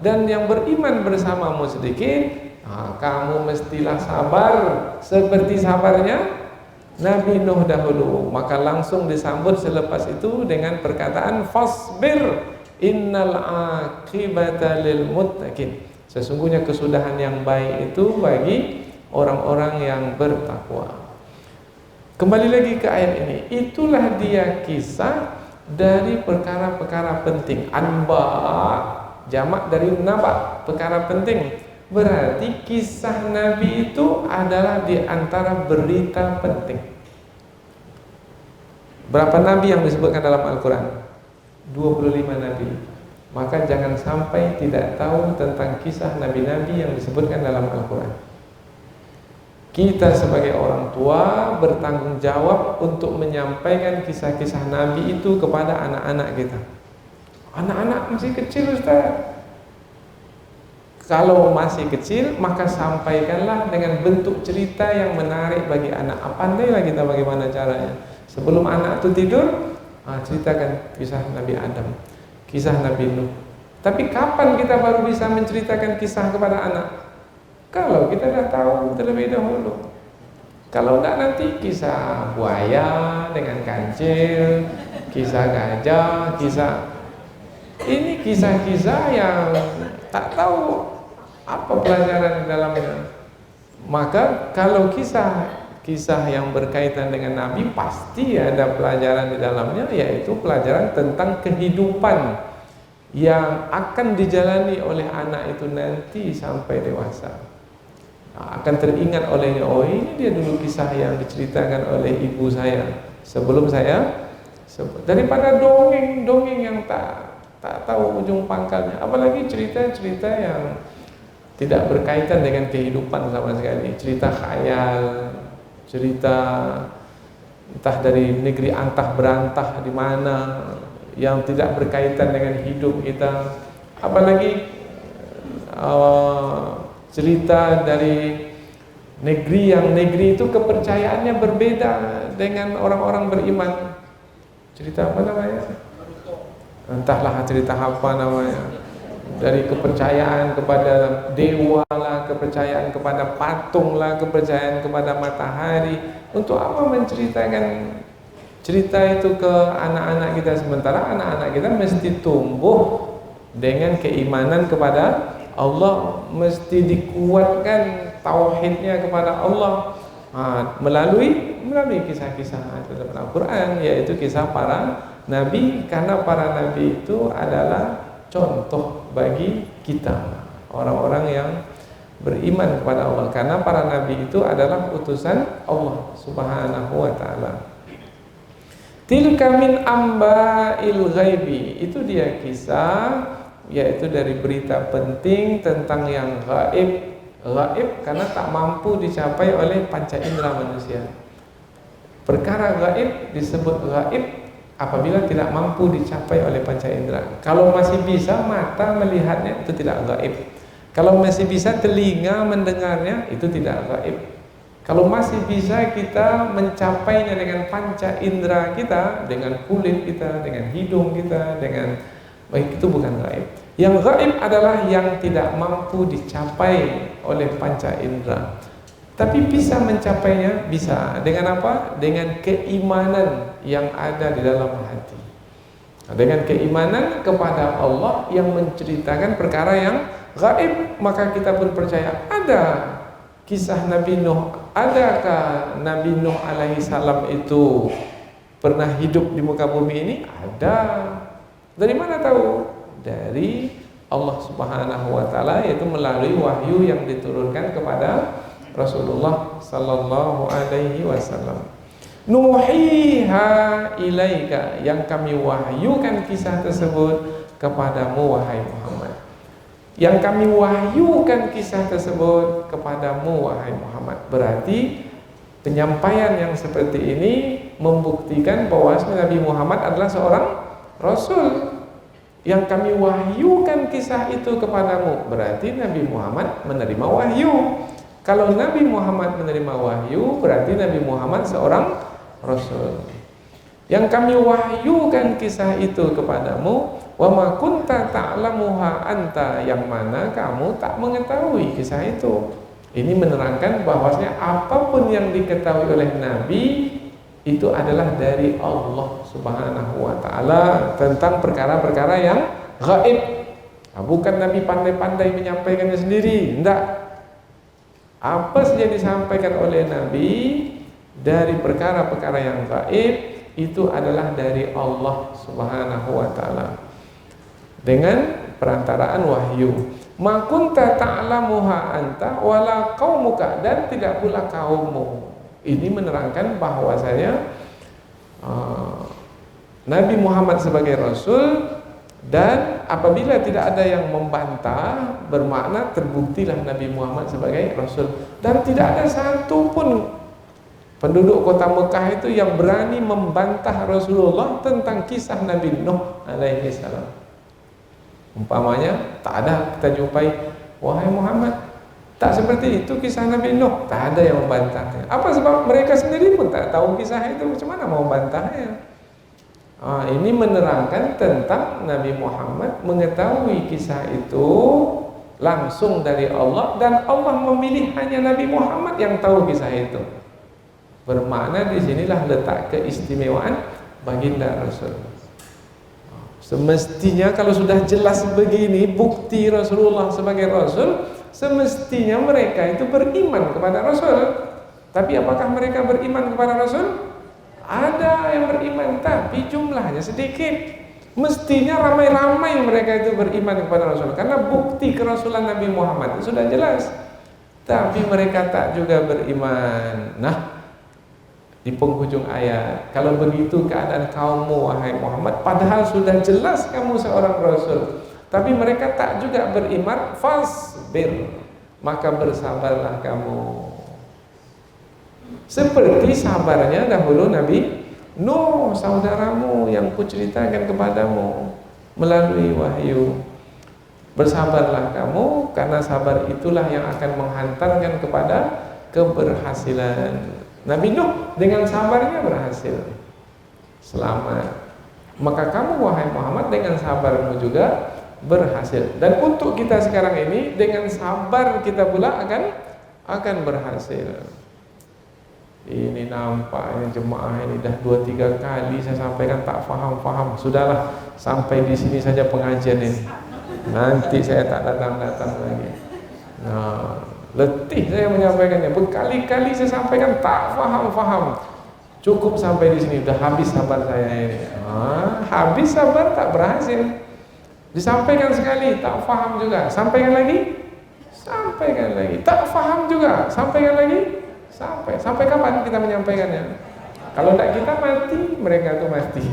dan yang beriman bersamamu sedikit, kamu mestilah sabar seperti sabarnya Nabi Nuh dahulu. Maka langsung disambut selepas itu dengan perkataan fasbir innal aqibata lil muttaqin. Sesungguhnya kesudahan yang baik itu bagi orang-orang yang bertakwa. Kembali lagi ke ayat ini, itulah dia kisah dari perkara-perkara penting. Anba, jamak dari naba, perkara penting. Berarti kisah Nabi itu adalah di antara berita penting. Berapa Nabi yang disebutkan dalam Al-Quran? 25 Nabi. Maka jangan sampai tidak tahu tentang kisah Nabi-Nabi yang disebutkan dalam Al-Quran. Kita sebagai orang tua bertanggung jawab untuk menyampaikan kisah-kisah Nabi itu kepada anak-anak kita. Anak-anak masih kecil, Ustaz. Kalau masih kecil, maka sampaikanlah dengan bentuk cerita yang menarik bagi anak. Pandailah kita bagaimana caranya. Sebelum anak itu tidur, ceritakan kisah Nabi Adam, kisah Nabi Nuh. Tapi kapan kita baru bisa menceritakan kisah kepada anak? Kalau kita dah tahu terlebih dahulu. Kalau tidak nanti kisah buaya dengan kancil, kisah gajah, ini kisah-kisah yang tak tahu apa pelajaran di dalamnya. Maka kalau kisah yang berkaitan dengan Nabi pasti ada pelajaran di dalamnya, yaitu pelajaran tentang kehidupan yang akan dijalani oleh anak itu nanti sampai dewasa. Akan teringat olehnya, oh ini dia dulu kisah yang diceritakan oleh ibu saya sebelum saya, daripada dongeng yang tak tahu ujung pangkalnya. Apalagi cerita-cerita yang tidak berkaitan dengan kehidupan sama sekali, cerita khayal, cerita entah dari negeri antah berantah di mana yang tidak berkaitan dengan hidup kita. Apalagi cerita dari negeri itu kepercayaannya berbeda dengan orang-orang beriman. Cerita apa namanya? Entahlah cerita apa namanya. Dari kepercayaan kepada dewa lah, kepercayaan kepada patung lah, kepercayaan kepada matahari. Untuk apa menceritakan cerita itu ke anak-anak kita, sementara anak-anak kita mesti tumbuh dengan keimanan kepada Allah, mesti dikuatkan tauhidnya kepada Allah melalui kisah-kisah dalam Al-Quran, yaitu kisah para nabi. Karena para nabi itu adalah contoh bagi kita, orang-orang yang beriman kepada Allah. Karena para nabi itu adalah utusan Allah Subhanahu wa ta'ala. Tilka min amba'il ghaibi, itu dia kisah, yaitu dari berita penting tentang yang gaib. Gaib karena tak mampu dicapai oleh panca indera manusia. Perkara gaib disebut gaib apabila tidak mampu dicapai oleh panca indera. Kalau masih bisa mata melihatnya, itu tidak gaib. Kalau masih bisa telinga mendengarnya, itu tidak gaib. Kalau masih bisa kita mencapainya dengan panca indera kita, dengan kulit kita, dengan hidung kita, itu bukan gaib. Yang gaib adalah yang tidak mampu dicapai oleh panca indera, tapi bisa mencapainya, bisa. Dengan apa? Dengan keimanan yang ada di dalam hati. Dengan keimanan kepada Allah yang menceritakan perkara yang gaib, maka kita pun percaya. Ada kisah Nabi Nuh. Adakah Nabi Nuh alaihi salam itu pernah hidup di muka bumi ini? Ada. Dari mana tahu? Dari Allah Subhanahu wa ta'ala, yaitu melalui wahyu yang diturunkan kepada Rasulullah sallallahu alaihi wasallam. Nuhiha ilaika, yang kami wahyukan kisah tersebut kepadamu wahai Muhammad. Yang kami wahyukan kisah tersebut kepadamu wahai Muhammad. Berarti penyampaian yang seperti ini membuktikan bahwa Nabi Muhammad adalah seorang Rasul. Yang kami wahyukan kisah itu kepadamu, berarti Nabi Muhammad menerima wahyu. Kalau Nabi Muhammad menerima wahyu, berarti Nabi Muhammad seorang Rasul. yang kami wahyukan kisah itu kepadamu, wa ma kunta ta'lamuha anta, yang mana kamu tak mengetahui kisah itu. Ini menerangkan bahwasanya apapun yang diketahui oleh Nabi itu adalah dari Allah Subhanahu wa taala tentang perkara-perkara yang gaib. Bukan Nabi pandai-pandai menyampaikannya sendiri, enggak. Apa saja disampaikan oleh Nabi dari perkara-perkara yang gaib itu adalah dari Allah Subhanahu wa taala dengan perantaraan wahyu. Ma kunta ta'lamuha anta wala qaumuka, dan tidak pula kaummu. Ini menerangkan bahwasanya Nabi Muhammad sebagai Rasul, dan apabila tidak ada yang membantah, bermakna terbuktilah Nabi Muhammad sebagai Rasul. Dan tidak ada satu pun penduduk kota Mekah itu yang berani membantah Rasulullah tentang kisah Nabi Nuh alaihi salam. Umpamanya, tak ada kita jumpai, wahai Muhammad, tak seperti itu kisah Nabi Nuh. Tak ada yang membantahnya. Apa sebab mereka sendiri pun tak tahu kisah itu, macam mana mau membantahnya? Ini menerangkan tentang Nabi Muhammad mengetahui kisah itu langsung dari Allah, dan Allah memilih hanya Nabi Muhammad yang tahu kisah itu. Bermakna disinilah letak keistimewaan baginda Rasul. Semestinya kalau sudah jelas begini bukti Rasulullah sebagai Rasul, semestinya mereka itu beriman kepada Rasul. Tapi apakah mereka beriman kepada Rasul? Ada yang beriman, tapi jumlahnya sedikit. Mestinya ramai-ramai mereka itu beriman kepada Rasul, karena bukti kerasulan Nabi Muhammad itu sudah jelas. Tapi mereka tak juga beriman. Nah, di penghujung ayat, kalau begitu keadaan kaummu wahai Muhammad, padahal sudah jelas kamu seorang Rasul, tapi mereka tak juga beriman, fasbir, maka bersabarlah kamu. Seperti sabarnya dahulu Nabi Nuh, saudaramu yang kuceritakan kepadamu melalui wahyu. Bersabarlah kamu, karena sabar itulah yang akan menghantarkan kepada keberhasilan. Nabi Nuh dengan sabarnya berhasil, selamat. Maka kamu wahai Muhammad dengan sabarmu juga berhasil. Dan untuk kita sekarang ini, dengan sabar kita pula akan berhasil. Ini nampaknya jemaah ini dah 2-3 kali saya sampaikan tak faham. Sudahlah, sampai di sini saja pengajian ini. Nanti saya tak datang lagi. Nah, letih saya menyampaikannya. Berkali-kali saya sampaikan tak faham. Cukup sampai di sini, udah habis sabar saya ini. Habis sabar tak berhasil. Disampaikan sekali tak faham juga. Sampaikan lagi. Tak faham juga. Sampaikan lagi. Sampai kapan kita menyampaikannya? Kalau tidak kita mati, mereka tuh mati.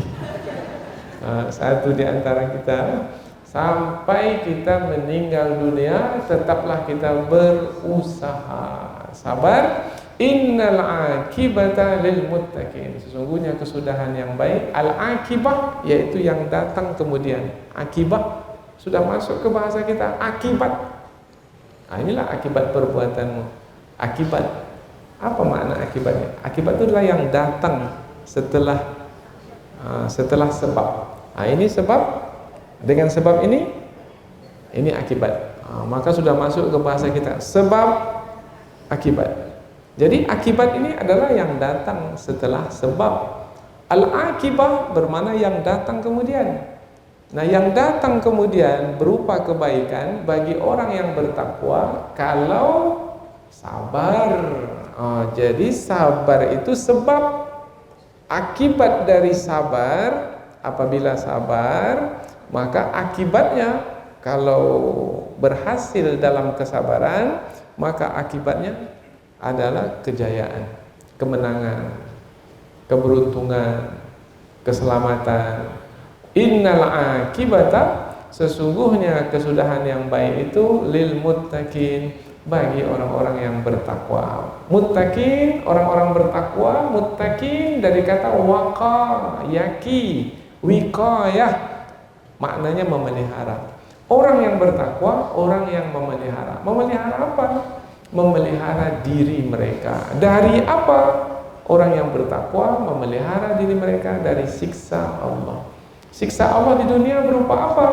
Satu di antara kita, sampai kita meninggal dunia, tetaplah kita berusaha sabar. Innal akibata lil muttaqin. Sesungguhnya kesudahan yang baik, al akibah, yaitu yang datang kemudian. Akibah sudah masuk ke bahasa kita, akibat. Inilah akibat perbuatanmu. Akibat. Apa makna akibatnya? Akibat itu adalah yang datang setelah sebab. Ini sebab, dengan sebab ini akibat. Maka sudah masuk ke bahasa kita, sebab akibat. Jadi akibat ini adalah yang datang setelah sebab. Al-akibah bermakna yang datang kemudian. Nah, yang datang kemudian berupa kebaikan bagi orang yang bertakwa kalau sabar. Jadi sabar itu sebab. Akibat dari sabar, apabila sabar, maka akibatnya kalau berhasil dalam kesabaran, maka akibatnya adalah kejayaan, kemenangan, keberuntungan, keselamatan. Innal akibata, sesungguhnya kesudahan yang baik itu lil muttaqin, bagi orang-orang yang bertakwa. Muttaqin, orang-orang bertakwa. Muttaqin dari kata waqa, yaqi, wiqayah, maknanya memelihara. Orang yang bertakwa, orang yang memelihara. Memelihara apa? Memelihara diri mereka. Dari apa? orang yang bertakwa memelihara diri mereka dari siksa Allah. Siksa Allah di dunia berupa apa?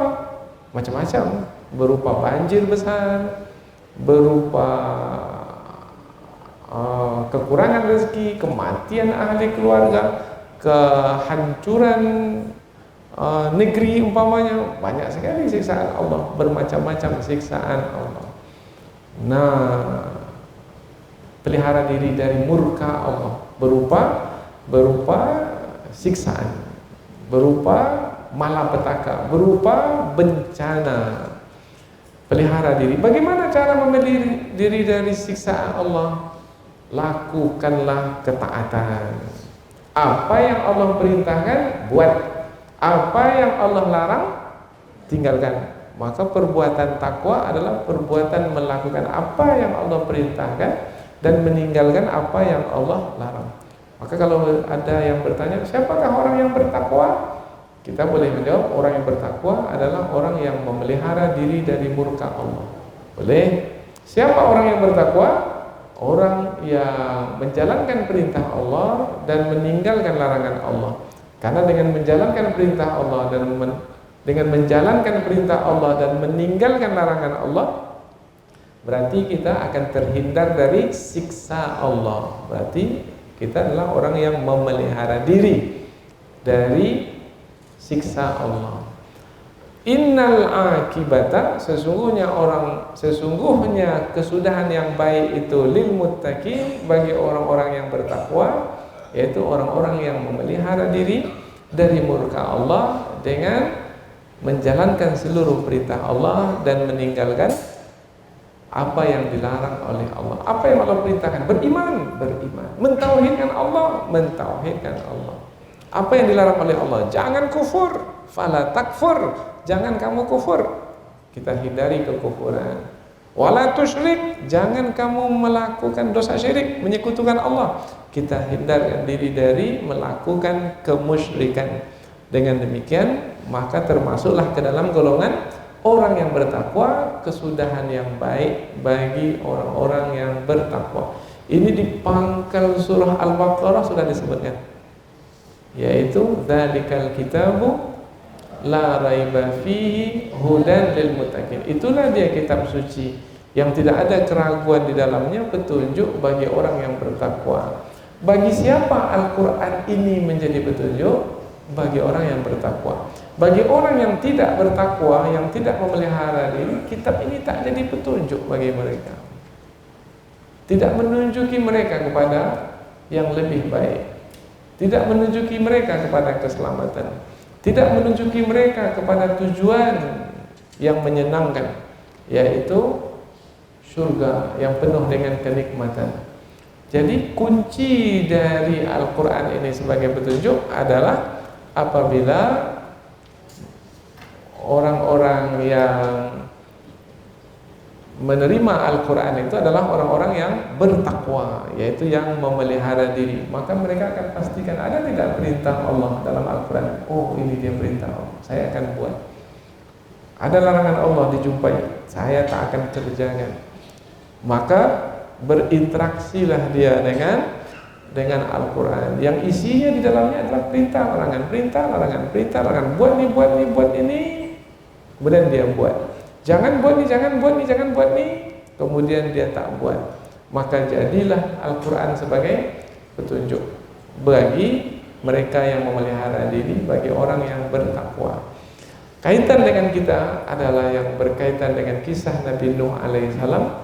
Macam-macam, berupa banjir besar, berupa kekurangan rezeki, kematian ahli keluarga, kehancuran negeri umpamanya. Banyak sekali siksaan Allah, bermacam-macam siksaan Allah. Nah, pelihara diri dari murka Allah berupa siksaan, berupa malapetaka, berupa bencana. Pelihara diri. Bagaimana cara memelihara diri dari siksaan Allah? Lakukanlah ketaatan. Apa yang Allah perintahkan, buat. Apa yang Allah larang, tinggalkan. Maka perbuatan takwa adalah perbuatan melakukan apa yang Allah perintahkan dan meninggalkan apa yang Allah larang. Maka kalau ada yang bertanya, siapakah orang yang bertakwa? Kita boleh menjawab, orang yang bertakwa adalah orang yang memelihara diri dari murka Allah. Boleh. Siapa orang yang bertakwa? Orang yang menjalankan perintah Allah dan meninggalkan larangan Allah. Karena dengan menjalankan perintah Allah dan dengan menjalankan perintah Allah dan meninggalkan larangan Allah, berarti kita akan terhindar dari siksa Allah. Berarti kita adalah orang yang memelihara diri dari siksa Allah. Innal akibata, sesungguhnya kesudahan yang baik itu lil muttaqin, bagi orang-orang yang bertakwa, yaitu orang-orang yang memelihara diri dari murka Allah dengan menjalankan seluruh perintah Allah dan meninggalkan apa yang dilarang oleh Allah. Apa yang Allah perintahkan? Beriman. Mentauhidkan Allah. Apa yang dilarang oleh Allah? Jangan kufur. Fala takfur. Jangan kamu kufur. Kita hindari kekufuran. Wala tusyrik. Jangan kamu melakukan dosa syirik, menyekutukan Allah. Kita hindarkan diri dari melakukan kemusyrikan. Dengan demikian, maka termasuklah ke dalam golongan orang yang bertakwa, kesudahan yang baik bagi orang-orang yang bertakwa. Ini di pangkal surah Al-Baqarah sudah disebutkan, yaitu dzalikal kitabu la raiba fihi hudan lil muttaqin. Itulah dia kitab suci yang tidak ada keraguan di dalamnya, petunjuk bagi orang yang bertakwa. Bagi siapa Al-Quran ini menjadi petunjuk? Bagi orang yang bertakwa. Bagi orang yang tidak bertakwa, yang tidak memelihara diri, kitab ini tak jadi petunjuk bagi mereka. Tidak menunjuki mereka kepada yang lebih baik, tidak menunjuki mereka kepada keselamatan, tidak menunjuki mereka kepada tujuan yang menyenangkan, yaitu surga yang penuh dengan kenikmatan. Jadi kunci dari Al-Quran ini sebagai petunjuk adalah apabila orang-orang yang menerima Al-Quran itu adalah orang-orang yang bertakwa, yaitu yang memelihara diri, maka mereka akan pastikan ada tidak perintah Allah dalam Al-Quran. Oh, ini dia perintah Allah, saya akan buat. Ada larangan Allah dijumpai, saya tak akan kerjakan. Maka berinteraksilah dia dengan Al-Quran yang isinya di dalamnya adalah perintah, larangan, buat ini, kemudian dia buat. Jangan buat ini, kemudian dia tak buat. Maka jadilah Al-Quran sebagai petunjuk bagi mereka yang memelihara diri, bagi orang yang bertakwa. Kaitan dengan kita adalah yang berkaitan dengan kisah Nabi Nuh alaihissalam.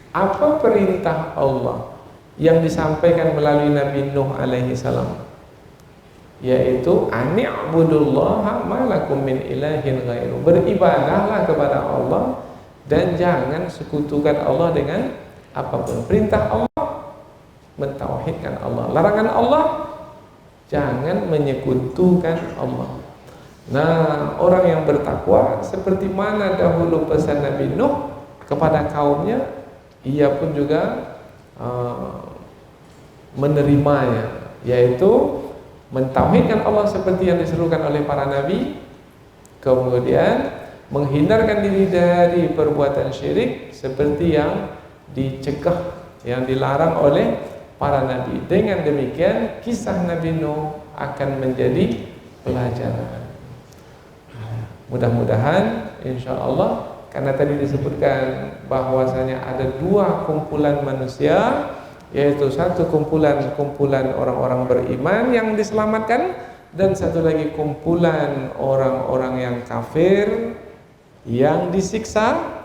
Apa perintah Allah yang disampaikan melalui Nabi Nuh alaihissalam? Yaitu ani'budullaha ma lakum min ilahin ghairu. Beribadahlah kepada Allah dan jangan sekutukan Allah dengan apapun. Perintah Allah mentauhidkan Allah. Larangan Allah jangan menyekutukan Allah. Nah, orang yang bertakwa seperti mana dahulu pesan Nabi Nuh kepada kaumnya, ia pun juga menerimanya, yaitu mentauhidkan Allah seperti yang diserukan oleh para nabi, kemudian menghindarkan diri dari perbuatan syirik seperti yang dicegah, yang dilarang oleh para nabi. Dengan demikian kisah Nabi Nuh akan menjadi pelajaran. Mudah-mudahan insya Allah, karena tadi disebutkan bahwasanya ada dua kumpulan manusia, yaitu satu kumpulan orang-orang beriman yang diselamatkan, dan satu lagi kumpulan orang-orang yang kafir yang disiksa,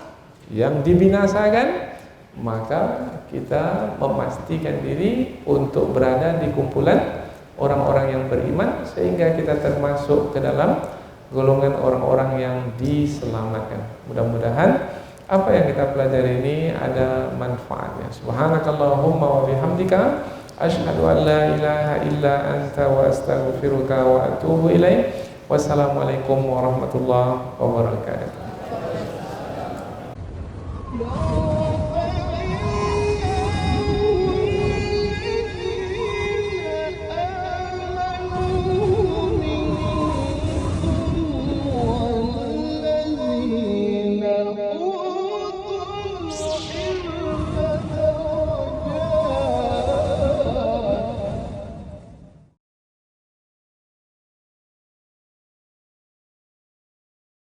yang dibinasakan. Maka kita memastikan diri untuk berada di kumpulan orang-orang yang beriman, sehingga kita termasuk ke dalam golongan orang-orang yang diselamatkan. Mudah-mudahan apa yang kita pelajari ini ada manfaatnya. Subhanakallahumma wa bihamdika asyhadu an la ilaha illa anta wa astaghfiruka wa atubu ilaik. Wassalamualaikum warahmatullahi wabarakatuh.